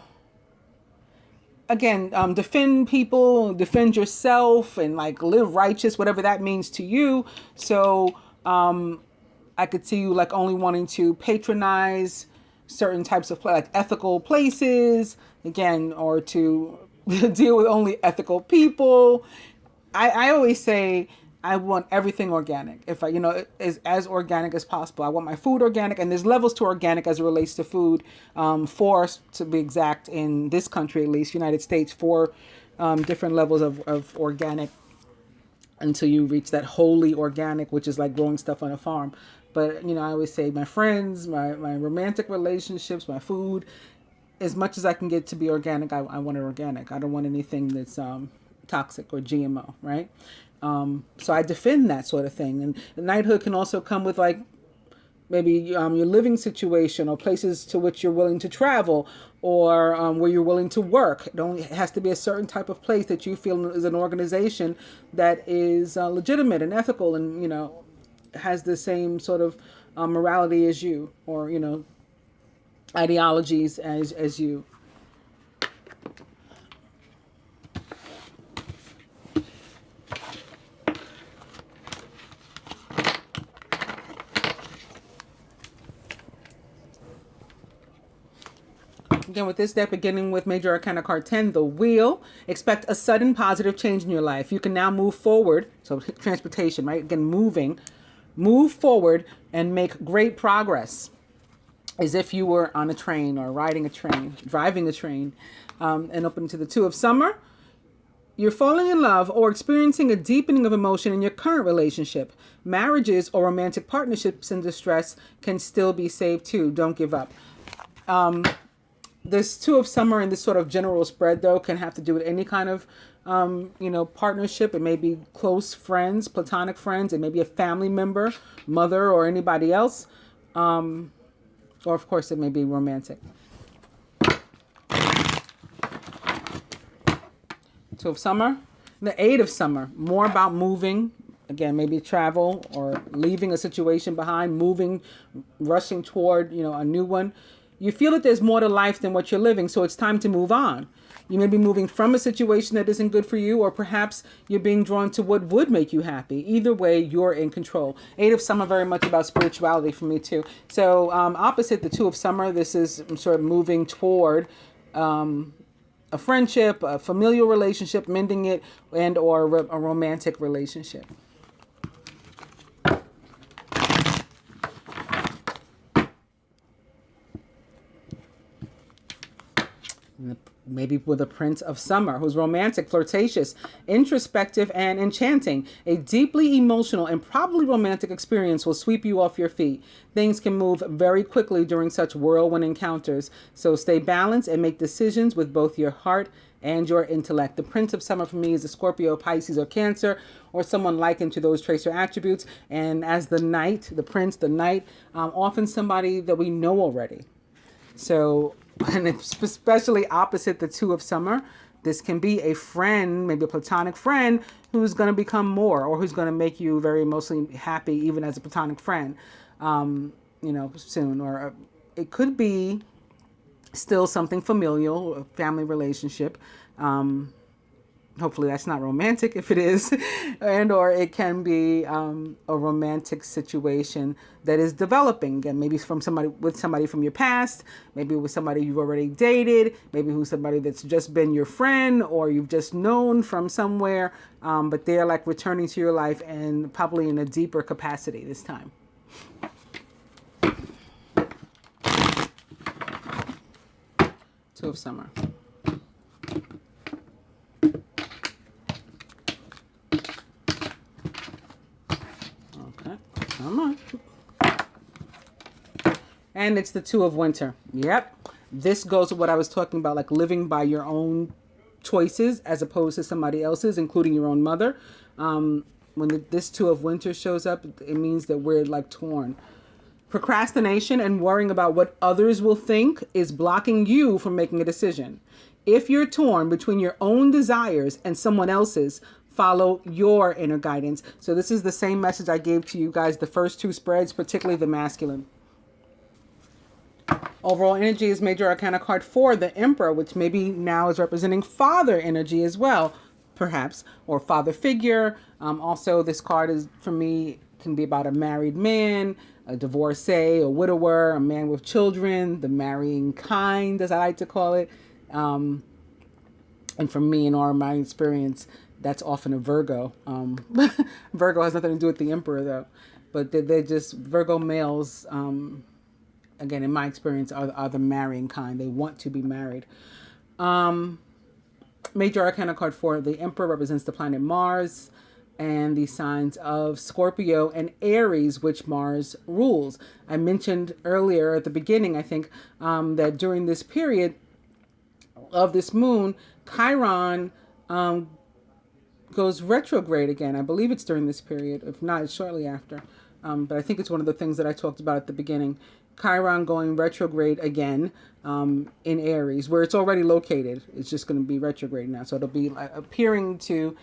again, defend people, defend yourself, and like live righteous, whatever that means to you. So I could see you like only wanting to patronize certain types of like ethical places, again, or to deal with only ethical people. I always say, I want everything organic. If I, as organic as possible. I want my food organic, and there's levels to organic as it relates to food. 4, to be exact, in this country, at least, United States, 4 different levels of organic until you reach that wholly organic, which is like growing stuff on a farm. But, I always say my friends, my romantic relationships, my food, as much as I can get to be organic, I want it organic. I don't want anything that's toxic or GMO, right? So I defend that sort of thing. And knighthood can also come with like maybe your living situation or places to which you're willing to travel, or where you're willing to work. It has to be a certain type of place that you feel is an organization that is legitimate and ethical, and has the same sort of morality as you, or ideologies as you. Again, with this deck, beginning with Major Arcana card 10, the Wheel. Expect a sudden positive change in your life. You can now move forward. So transportation, right? Again, move forward and make great progress, as if you were on a train or riding a train, driving a train. And open to the Two of Summer. You're falling in love or experiencing a deepening of emotion in your current relationship. Marriages or romantic partnerships in distress can still be saved too. Don't give up. This Two of Summer and this sort of general spread, though, can have to do with any kind of, partnership. It may be close friends, platonic friends. It may be a family member, mother, or anybody else. Or, of course, it may be romantic. Two of Summer. The Eight of Summer. More about moving. Again, maybe travel or leaving a situation behind, moving, rushing toward, a new one. You feel that there's more to life than what you're living, so it's time to move on. You may be moving from a situation that isn't good for you, or perhaps you're being drawn to what would make you happy. Either way, you're in control. Eight of Summer, very much about spirituality for me too. So opposite the Two of Summer, this is sort of moving toward a friendship, a familial relationship, mending it, and or a romantic relationship. Maybe with a Prince of Summer, who's romantic, flirtatious, introspective, and enchanting. A deeply emotional and probably romantic experience will sweep you off your feet. Things can move very quickly during such whirlwind encounters, so stay balanced and make decisions with both your heart and your intellect. The Prince of Summer for me is a Scorpio, Pisces, or Cancer, or someone likened to those traits or attributes. And as the Knight, the Prince, the Knight, often somebody that we know already. So, and especially opposite the Two of Summer, this can be a friend, maybe a platonic friend, who's going to become more, or who's going to make you very emotionally happy, even as a platonic friend, soon. Or it could be still something familial, a family relationship. Hopefully that's not romantic if it is. And or it can be a romantic situation that is developing. Again, maybe with somebody from your past, maybe with somebody you've already dated, maybe with somebody that's just been your friend or you've just known from somewhere, but they're like returning to your life, and probably in a deeper capacity this time. Two of Summer. Come on. And it's the Two of Winter. Yep. This goes with what I was talking about, like living by your own choices as opposed to somebody else's, including your own mother. When this Two of Winter shows up, it means that we're like torn. Procrastination and worrying about what others will think is blocking you from making a decision. If you're torn between your own desires and someone else's, follow your inner guidance. So this is the same message I gave to you guys the first two spreads, particularly the masculine. Overall energy is Major Arcana card 4, the Emperor, which maybe now is representing father energy as well, perhaps, or father figure. Also, this card is, for me, can be about a married man, a divorcee, a widower, a man with children, the marrying kind, as I like to call it. And for me, in all my experience, that's often a Virgo. Virgo has nothing to do with the Emperor, though. But they're just Virgo males, again, in my experience, are the marrying kind. They want to be married. Major Arcana card 4, the Emperor, represents the planet Mars and the signs of Scorpio and Aries, which Mars rules. I mentioned earlier at the beginning, I think, that during this period, of this moon, Chiron goes retrograde again. I believe it's during this period. If not, it's shortly after. But I think it's one of the things that I talked about at the beginning. Chiron going retrograde again in Aries, where it's already located. It's just going to be retrograde now. So it'll be appearing to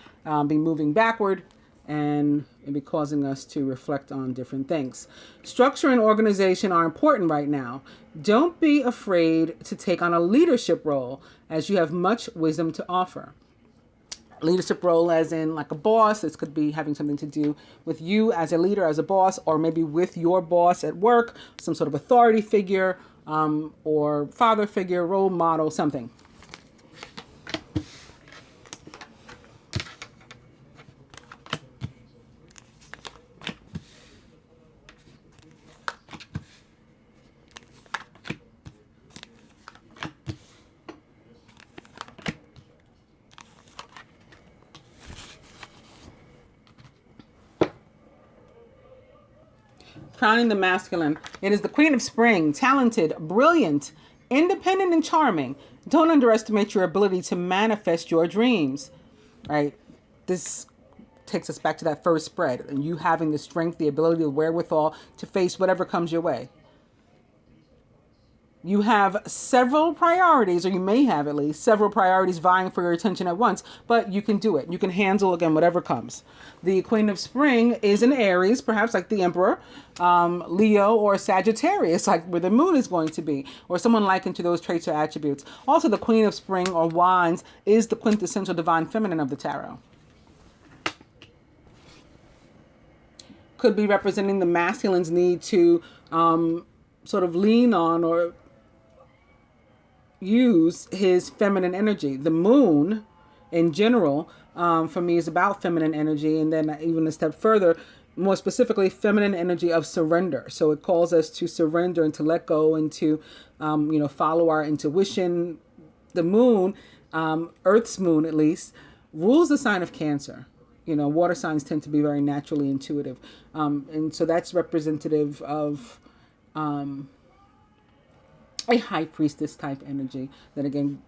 be moving backward, and it'll be causing us to reflect on different things. Structure and organization are important right now. Don't be afraid to take on a leadership role, as you have much wisdom to offer. Leadership role as in like a boss. This could be having something to do with you as a leader, as a boss, or maybe with your boss at work, some sort of authority figure, or father figure, role model, something. Crowning the masculine. It is the Queen of Spring, talented, brilliant, independent, and charming. Don't underestimate your ability to manifest your dreams, right? This takes us back to that first spread, and you having the strength, the ability, the wherewithal to face whatever comes your way. You have several priorities, or you may have at least several priorities vying for your attention at once, but you can do it. You can handle, again, whatever comes. The Queen of Spring is in Aries, perhaps like the Emperor, Leo, or Sagittarius, like where the moon is going to be, or someone likened to those traits or attributes. Also, the Queen of Spring or Wands is the quintessential divine feminine of the tarot. Could be representing the masculine's need to sort of lean on or use his feminine energy. The moon in general for me is about feminine energy, and then even a step further, more specifically, feminine energy of surrender. So it calls us to surrender and to let go and to follow our intuition. The moon, Earth's moon at least, rules the sign of Cancer. Water signs tend to be very naturally intuitive, and so that's representative of a high priestess type energy that again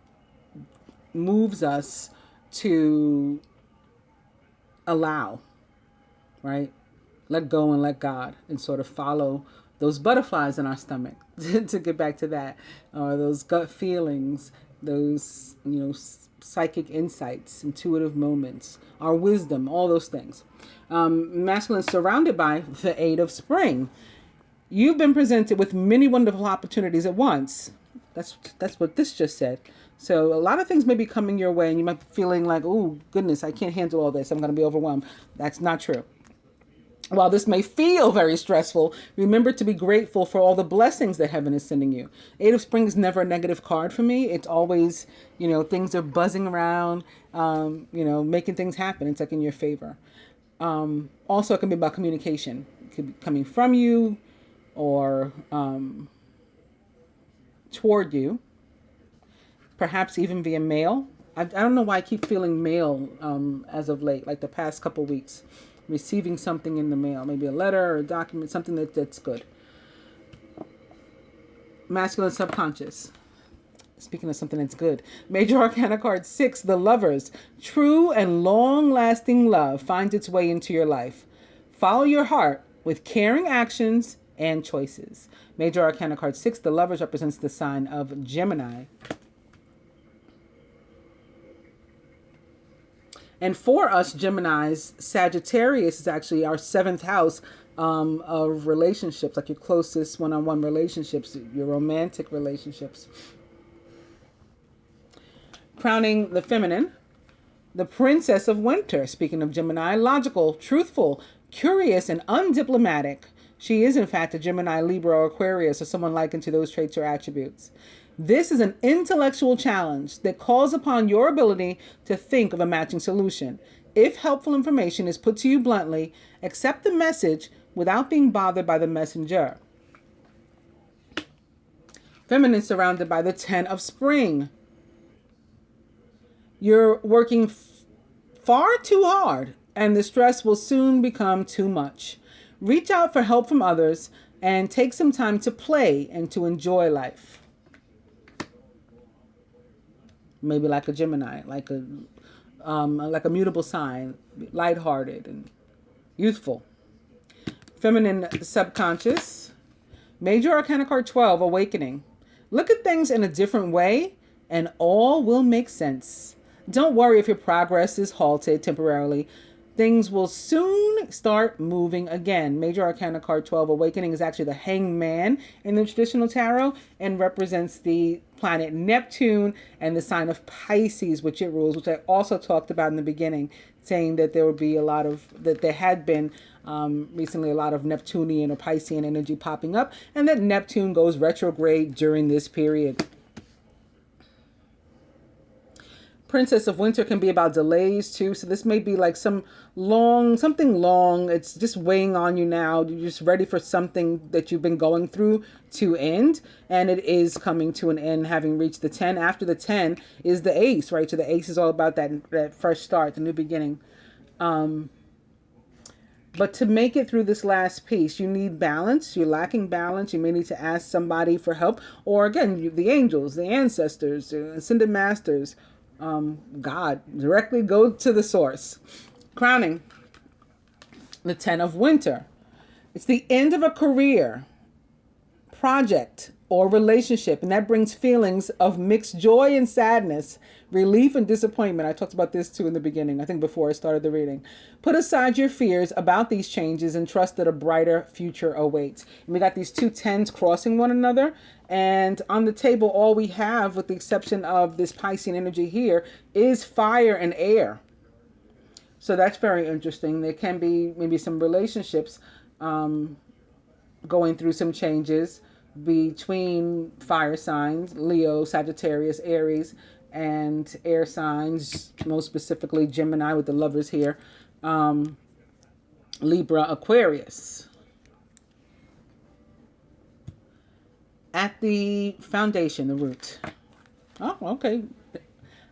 moves us to allow, right? Let go and let God, and sort of follow those butterflies in our stomach to get back to that, or those gut feelings, those, psychic insights, intuitive moments, our wisdom, all those things. Masculine surrounded by the Eight of Spring. You've been presented with many wonderful opportunities at once. That's what this just said. So a lot of things may be coming your way, and you might be feeling like, oh, goodness, I can't handle all this. I'm going to be overwhelmed. That's not true. While this may feel very stressful, remember to be grateful for all the blessings that heaven is sending you. Eight of Spring is never a negative card for me. It's always, things are buzzing around, making things happen. It's like in your favor. Also, it can be about communication. It could be coming from you, or toward you, perhaps even via mail. I don't know why I keep feeling mail as of late, like the past couple weeks, receiving something in the mail, maybe a letter or a document, something that's good. Masculine subconscious. Speaking of something that's good, Major Arcana card 6, the Lovers. True and long-lasting love finds its way into your life. Follow your heart with caring actions and choices. Major Arcana card 6, the Lovers, represents the sign of Gemini. And for us Geminis, Sagittarius is actually our 7th house of relationships, like your closest one-on-one relationships, your romantic relationships. Crowning the feminine, the Princess of Winter. Speaking of Gemini, logical, truthful, curious, and undiplomatic. She is, in fact, a Gemini, Libra, or Aquarius, or someone likened to those traits or attributes. This is an intellectual challenge that calls upon your ability to think of a matching solution. If helpful information is put to you bluntly, accept the message without being bothered by the messenger. Feminine surrounded by the 10 of Spring. You're working far too hard, and the stress will soon become too much. Reach out for help from others and take some time to play and to enjoy life. maybe like a Gemini, like a mutable sign, lighthearted and youthful. Feminine subconscious. Major Arcana card 12, awakening. Look at things in a different way and all will make sense. Don't worry if your progress is halted temporarily. Things will soon start moving again. Major Arcana card 12, awakening, is actually the hangman in the traditional tarot and represents the planet Neptune and the sign of Pisces, which it rules, which I also talked about in the beginning, saying that there would be that there had been recently a lot of Neptunian or Piscean energy popping up, and that Neptune goes retrograde during this period. Princess of Winter can be about delays too. So this may be like something long. It's just weighing on you now. You're just ready for something that you've been going through to end. And it is coming to an end, having reached the 10. After the 10 is the ace, right? So the ace is all about that fresh start, the new beginning. But to make it through this last piece, you need balance. You're lacking balance. You may need to ask somebody for help. Or again, the angels, the ancestors, ascended masters, God, directly go to the source. Crowning, the 10 of Winter. It's the end of a career, project, or relationship, and that brings feelings of mixed joy and sadness, relief and disappointment. I talked about this too in the beginning, I think before I started the reading. Put aside your fears about these changes and trust that a brighter future awaits. And we got these two 10s crossing one another, and on the table all we have, with the exception of this Piscean energy here, is fire and air. So that's very interesting. There can be maybe some relationships going through some changes between fire signs, Leo, Sagittarius, Aries, and air signs, most specifically Gemini with the lovers here, Libra, Aquarius. At the foundation, the root. Oh, okay.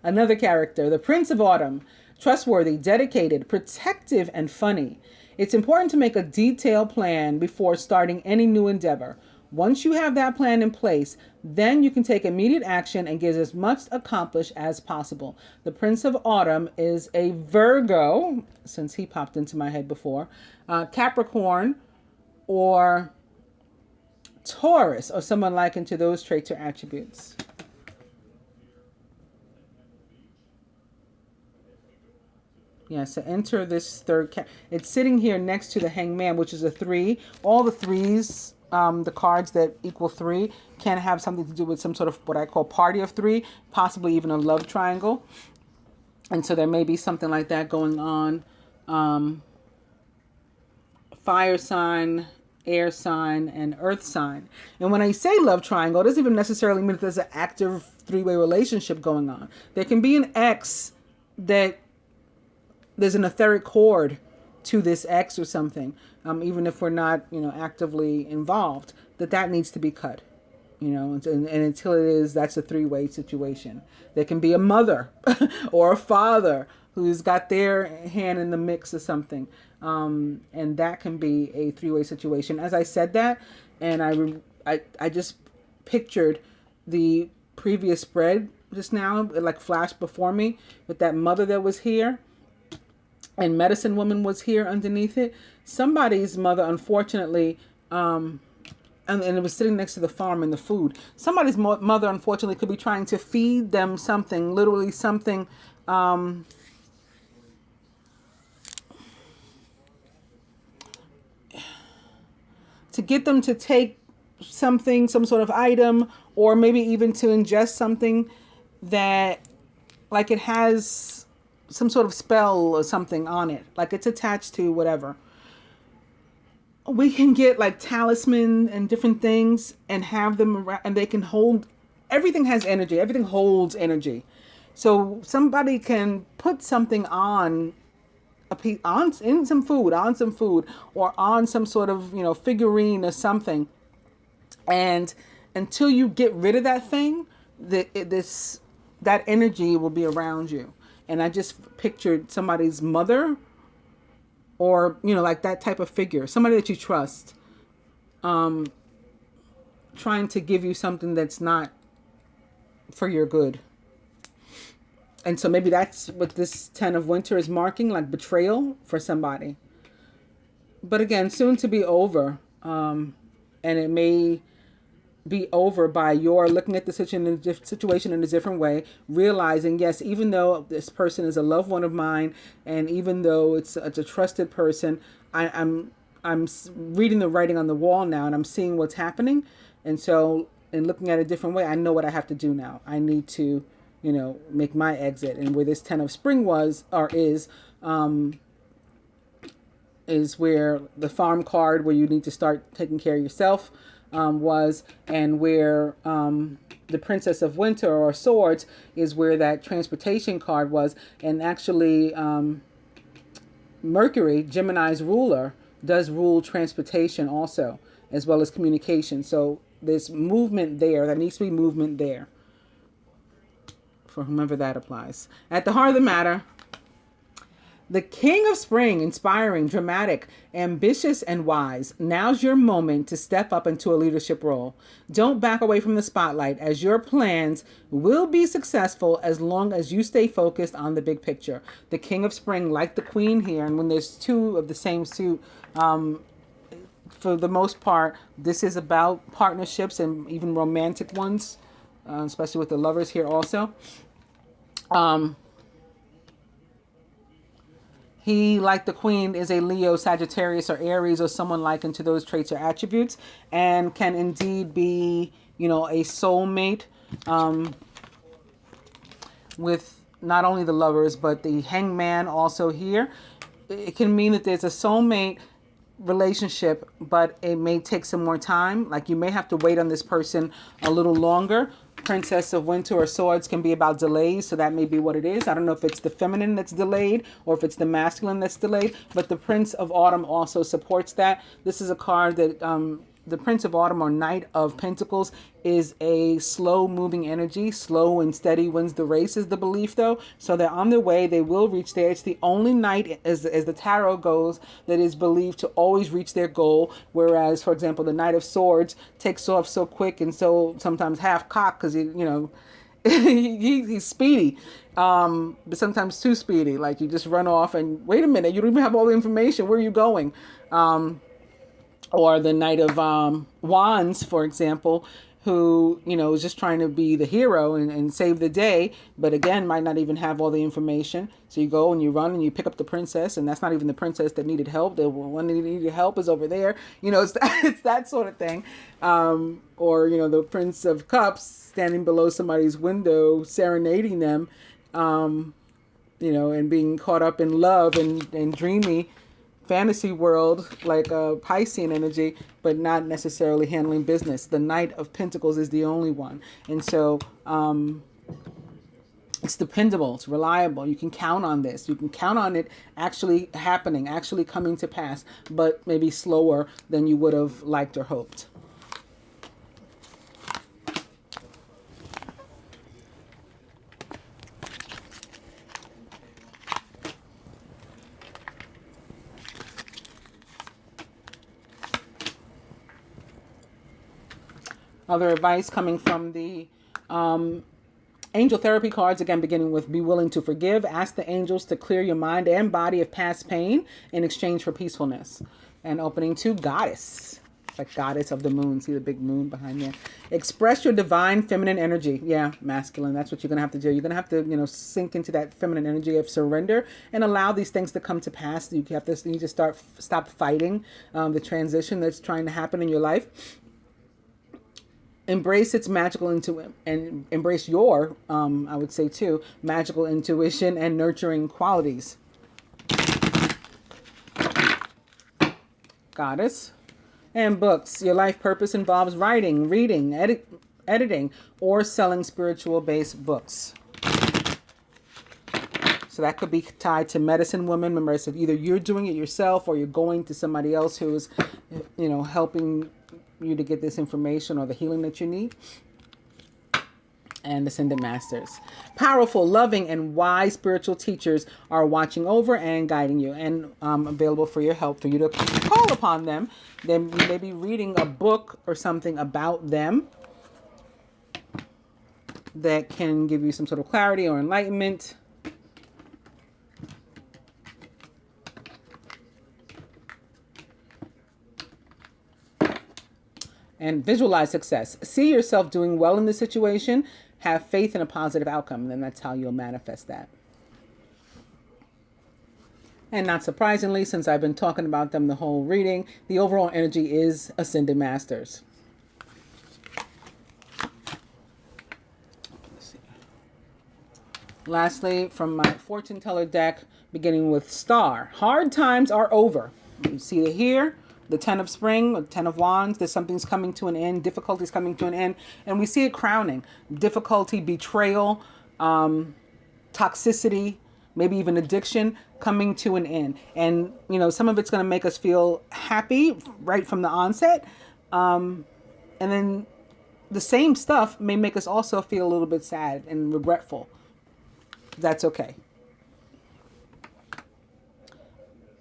Another character, the Prince of Autumn. Trustworthy, dedicated, protective, and funny. It's important to make a detailed plan before starting any new endeavor. Once you have that plan in place, then you can take immediate action and get as much accomplished as possible. The Prince of Autumn is a Virgo, since he popped into my head before, Capricorn, or Taurus, or someone likened to those traits or attributes. Yeah, so enter this third it's sitting here next to the Hangman, which is a 3. All the 3s, the cards that equal 3, can have something to do with some sort of what I call party of 3, possibly even a love triangle. And so there may be something like that going on. Fire sign, air sign, and earth sign. And when I say love triangle, it doesn't even necessarily mean that there's an active 3-way relationship going on. There can be an X that there's an etheric cord to this X or something, even if we're not, actively involved, that needs to be cut, and until it is, that's a 3-way situation. There can be a mother or a father who's got their hand in the mix or something, and that can be a 3-way situation. As I said that, and I just pictured the previous spread just now, it like flashed before me with that mother that was here. And medicine woman was here underneath it. Somebody's mother, unfortunately, and it was sitting next to the farm and the food. Somebody's mother, unfortunately, could be trying to feed them something, literally something, to get them to take something, some sort of item, or maybe even to ingest something that, like, it has some sort of spell or something on it, like it's attached to whatever. We can get like talisman and different things and have them around, and they can hold, everything has energy, everything holds energy. So somebody can put something on a piece, in some food, or on some sort of, figurine or something. And until you get rid of that thing, that energy will be around you. And I just pictured somebody's mother, or, like that type of figure, somebody that you trust, trying to give you something that's not for your good. And so maybe that's what this 10 of winter is marking, like betrayal for somebody. But again, soon to be over. And it may be over by your looking at the situation in a different way, realizing, yes, even though this person is a loved one of mine, and even though it's a trusted person, I'm reading the writing on the wall now, and I'm seeing what's happening. And so, in looking at it a different way, I know what I have to do now. I need to, make my exit. And where this 10 of spring was, or is where the farm card, where you need to start taking care of yourself, was, and where the Princess of Winter or Swords is where that transportation card was. And actually, Mercury, Gemini's ruler, does rule transportation also, as well as communication. So there's movement there. There needs to be movement there for whomever that applies. At the heart of the matter, the King of Spring, inspiring, dramatic, ambitious, and wise. Now's your moment to step up into a leadership role. Don't back away from the spotlight, as your plans will be successful as long as you stay focused on the big picture. The King of Spring, like the Queen here, and when there's two of the same suit, for the most part, this is about partnerships and even romantic ones, especially with the lovers here also. He, like the Queen, is a Leo, Sagittarius, or Aries, or someone likened to those traits or attributes, and can indeed be, a soulmate with not only the lovers, but the Hangman also here. It can mean that there's a soulmate relationship, but it may take some more time. Like you may have to wait on this person a little longer. Princess of Winter or Swords can be about delays, so that may be what it is. I don't know if it's the feminine that's delayed or if it's the masculine that's delayed, but the Prince of Autumn also supports that. This is a card that the Prince of Autumn, or Knight of Pentacles, is a slow moving energy. Slow and steady wins the race is the belief, though. So they're on their way. They will reach there. It's the only knight, as the tarot goes, that is believed to always reach their goal. Whereas, for example, the Knight of Swords takes off so quick and so sometimes half cocked because he's speedy, but sometimes too speedy. Like you just run off and wait a minute, you don't even have all the information. Where are you going? Or the Knight of Wands, for example, who, is just trying to be the hero and save the day, but again, might not even have all the information. So you go and you run and you pick up the princess, and that's not even the princess that needed help. The one that needed help is over there. It's that sort of thing. Or, the Prince of Cups standing below somebody's window, serenading them, and being caught up in love and dreamy fantasy world, like a Piscean energy, but not necessarily handling business. The Knight of Pentacles is the only one. And so it's dependable, it's reliable. You can count on this. You can count on it actually happening, actually coming to pass, but maybe slower than you would have liked or hoped. Other advice coming from the angel therapy cards, again, beginning with be willing to forgive. Ask the angels to clear your mind and body of past pain in exchange for peacefulness. And opening to Goddess, like Goddess of the Moon. See the big moon behind there. Express your divine feminine energy. Yeah, masculine. That's what you're going to have to do. You're going to have to, sink into that feminine energy of surrender and allow these things to come to pass. You need to stop fighting the transition that's trying to happen in your life. Embrace its magical intuition, and embrace your, I would say too, magical intuition and nurturing qualities. Goddess. And books. Your life purpose involves writing, reading, editing, or selling spiritual-based books. So that could be tied to medicine woman. Remember, I said either you're doing it yourself or you're going to somebody else who's, helping you to get this information or the healing that you need. And Ascended Masters. Powerful, loving, and wise spiritual teachers are watching over and guiding you and available for your help, for you to call upon them. Then you may be reading a book or something about them. that can give you some sort of clarity or enlightenment. And visualize success. See yourself doing well in the situation. Have faith in a positive outcome. And then that's how you'll manifest that. And not surprisingly, since I've been talking about them the whole reading, the overall energy is Ascended Masters. Lastly, from my fortune teller deck, beginning with Star. Hard times are over. You see it here. The 10 of Spring, the 10 of Wands, there's something's coming to an end, difficulty's coming to an end, and we see it crowning. Difficulty, betrayal, toxicity, maybe even addiction coming to an end. And, you know, some of it's going to make us feel happy right from the onset. And then the same stuff may make us also feel a little bit sad and regretful. That's okay.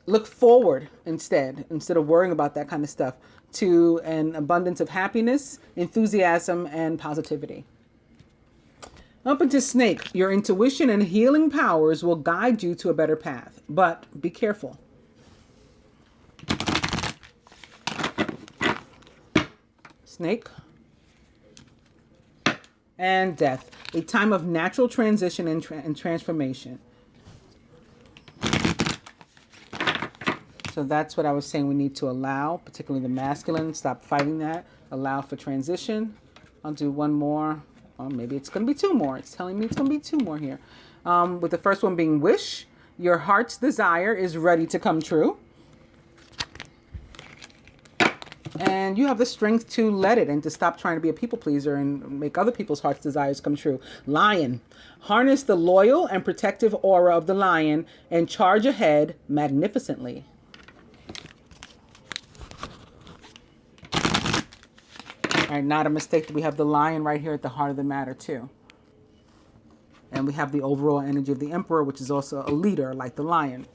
Look forward instead of worrying about that kind of stuff, to an abundance of happiness, enthusiasm, and positivity. Up into Snake, your intuition and healing powers will guide you to a better path, but be careful. Snake. And Death, a time of natural transition and transformation. So that's what I was saying we need to allow, particularly the masculine. Stop fighting that. Allow for transition. I'll do one more. Or maybe it's going to be two more. It's telling me it's going to be two more here. With the first one being Wish. Your heart's desire is ready to come true. And you have the strength to let it and to stop trying to be a people pleaser and make other people's heart's desires come true. Lion. Harness the loyal and protective aura of the lion and charge ahead magnificently. All right, not a mistake that we have the lion right here at the heart of the matter too. And we have the overall energy of the Emperor, which is also a leader like the lion.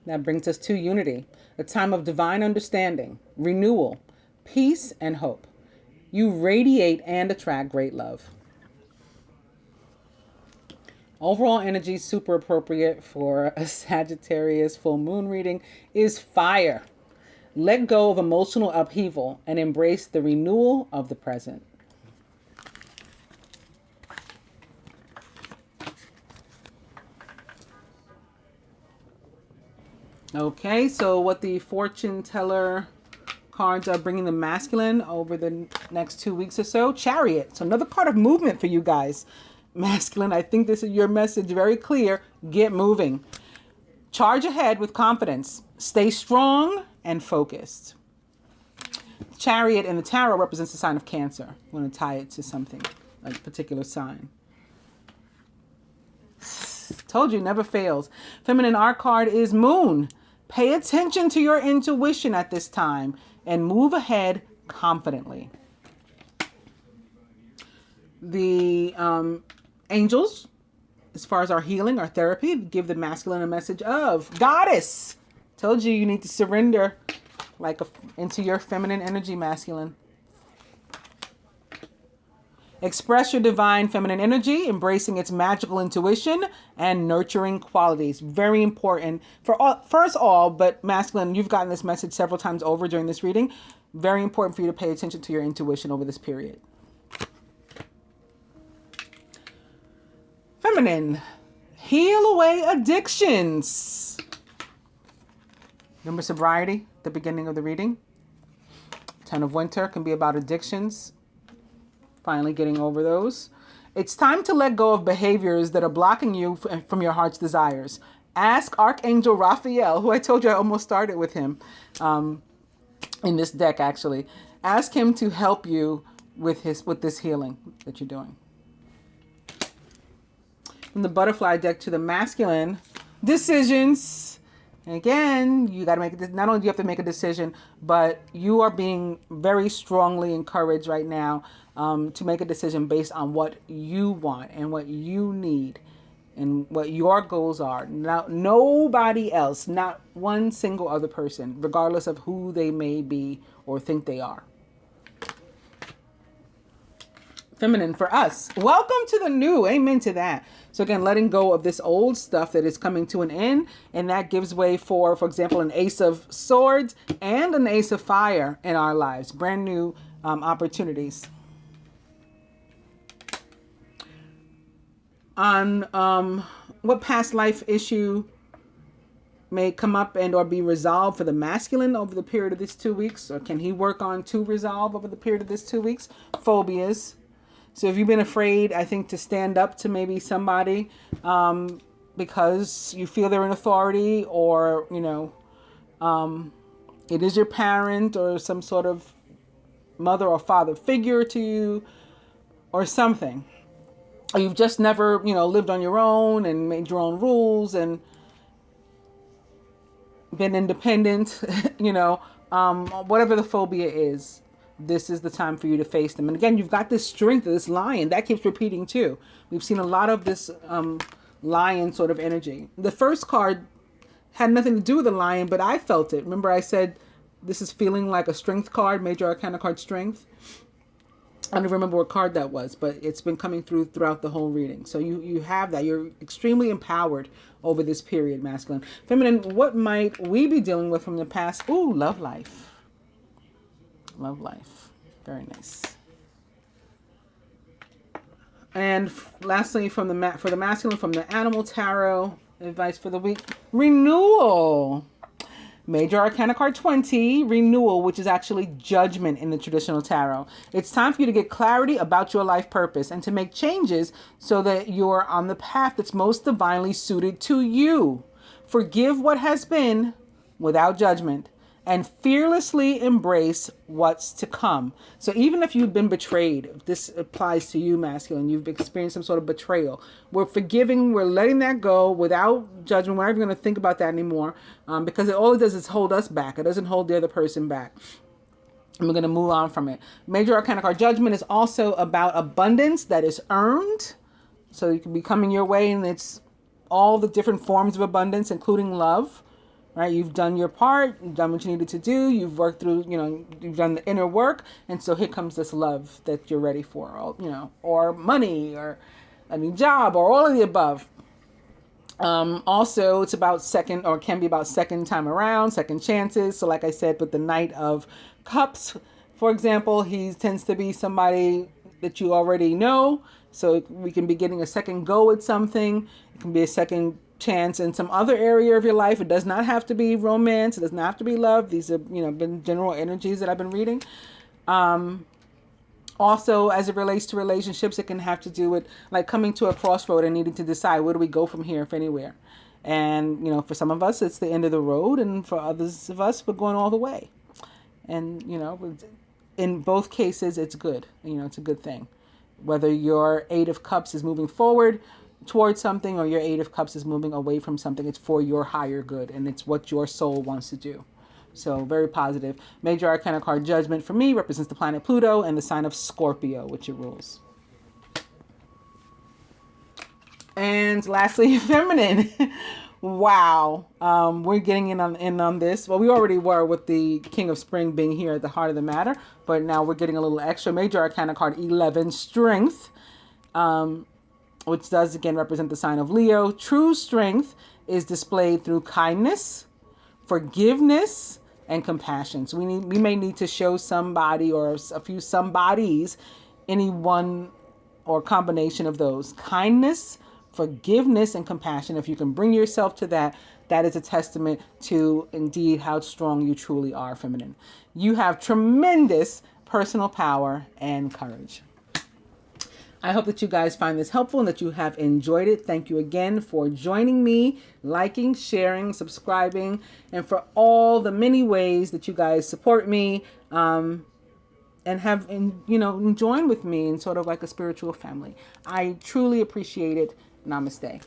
That brings us to Unity, a time of divine understanding, renewal, peace, and hope. You radiate and attract great love. Overall energy, super appropriate for a Sagittarius full moon reading, is Fire. Let go of emotional upheaval and embrace the renewal of the present. Okay, so what the fortune teller cards are bringing the masculine over the next 2 weeks or so. Chariot. So another card of movement for you guys. Masculine, I think this is your message very clear. Get moving. Charge ahead with confidence. Stay strong and focused. Chariot in the tarot represents the sign of Cancer. I'm going to tie it to something, a particular sign. Told you, never fails. Feminine art card is Moon. Pay attention to your intuition at this time and move ahead confidently. The angels, as far as our healing, our therapy, give the masculine a message of Goddess. Told you, you need to surrender into your feminine energy, masculine. Express your divine feminine energy, embracing its magical intuition and nurturing qualities. Very important for us all, but masculine, you've gotten this message several times over during this reading. Very important for you to pay attention to your intuition over this period. Feminine, heal away addictions. Remember sobriety, the beginning of the reading? 10 of Winter can be about addictions. Finally getting over those. It's time to let go of behaviors that are blocking you from your heart's desires. Ask Archangel Raphael, who I told you I almost started with him in this deck actually. Ask him to help you with this healing that you're doing. From the butterfly deck to the masculine, decisions. And again, you got to make not only do you have to make a decision, but you are being very strongly encouraged right now to make a decision based on what you want and what you need and what your goals are. Now, nobody else, not one single other person, regardless of who they may be or think they are. Feminine, for us, welcome to the new. Amen to that. So again, letting go of this old stuff that is coming to an end, and that gives way for example, an Ace of Swords and an Ace of Fire in our lives. Brand new opportunities. On what past life issue may come up and or be resolved for the masculine over the period of this 2 weeks, or can he work on to resolve over the period of this 2 weeks? Phobias. So if you've been afraid, I think, to stand up to maybe somebody because you feel they're in authority, or, it is your parent or some sort of mother or father figure to you or something. Or you've just never, lived on your own and made your own rules and been independent, whatever the phobia is. This is the time for you to face them. And again, you've got this strength of this lion that keeps repeating too. We've seen a lot of this lion sort of energy. The first card had nothing to do with the lion, but I felt it. Remember I said this is feeling like a strength card, Major Arcana card, strength. I don't remember what card that was, but it's been coming throughout the whole reading. So you have that. You're extremely empowered over this period, masculine. Feminine, what might we be dealing with from the past? Ooh, love life. Love life. Very nice. And lastly, for the masculine, from the Animal Tarot, advice for the week: renewal. Major Arcana card 20, renewal, which is actually judgment in the traditional tarot. It's time for you to get clarity about your life purpose and to make changes so that you're on the path that's most divinely suited to you. Forgive what has been without judgment, and fearlessly embrace what's to come. So even if you've been betrayed, if this applies to you, masculine, you've experienced some sort of betrayal, we're forgiving, we're letting that go without judgment. We're not even going to think about that anymore because all it does is hold us back. It doesn't hold the other person back. And we're going to move on from it. Major Arcana card judgment is also about abundance that is earned. So it can be coming your way, and it's all the different forms of abundance, including love. Right, you've done your part, you've done what you needed to do, you've worked through, you've done the inner work, and so here comes this love that you're ready for, or money, or a new job, or all of the above. Also, it's about can be about second time around, second chances. So like I said, with the Knight of Cups, for example, he tends to be somebody that you already know, so we can be getting a second go at something. It can be a second chance in some other area of your life. It does not have to be romance. It does not have to be love. These are, been general energies that I've been reading. Also, as it relates to relationships, it can have to do with like coming to a crossroad and needing to decide, where do we go from here, if anywhere. And, for some of us, it's the end of the road. And for others of us, we're going all the way. And, in both cases, it's good. It's a good thing. Whether your Eight of Cups is moving forward towards something or your Eight of Cups is moving away from something, it's for your higher good and it's what your soul wants to do. So very positive. Major Arcana card judgment for me represents the planet Pluto and the sign of Scorpio, which it rules. And lastly, feminine. Wow. We're getting in on this. Well, we already were with the King of Spring being here at the heart of the matter, but now we're getting a little extra. Major Arcana card 11, strength. Which does again represent the sign of Leo. True strength is displayed through kindness, forgiveness, and compassion. So we may need to show somebody or a few somebodies, any one or combination of those. Kindness, forgiveness, and compassion. If you can bring yourself to that, that is a testament to indeed how strong you truly are, feminine. You have tremendous personal power and courage. I hope that you guys find this helpful and that you have enjoyed it. Thank you again for joining me, liking, sharing, subscribing, and for all the many ways that you guys support me and have, join with me in sort of like a spiritual family. I truly appreciate it. Namaste.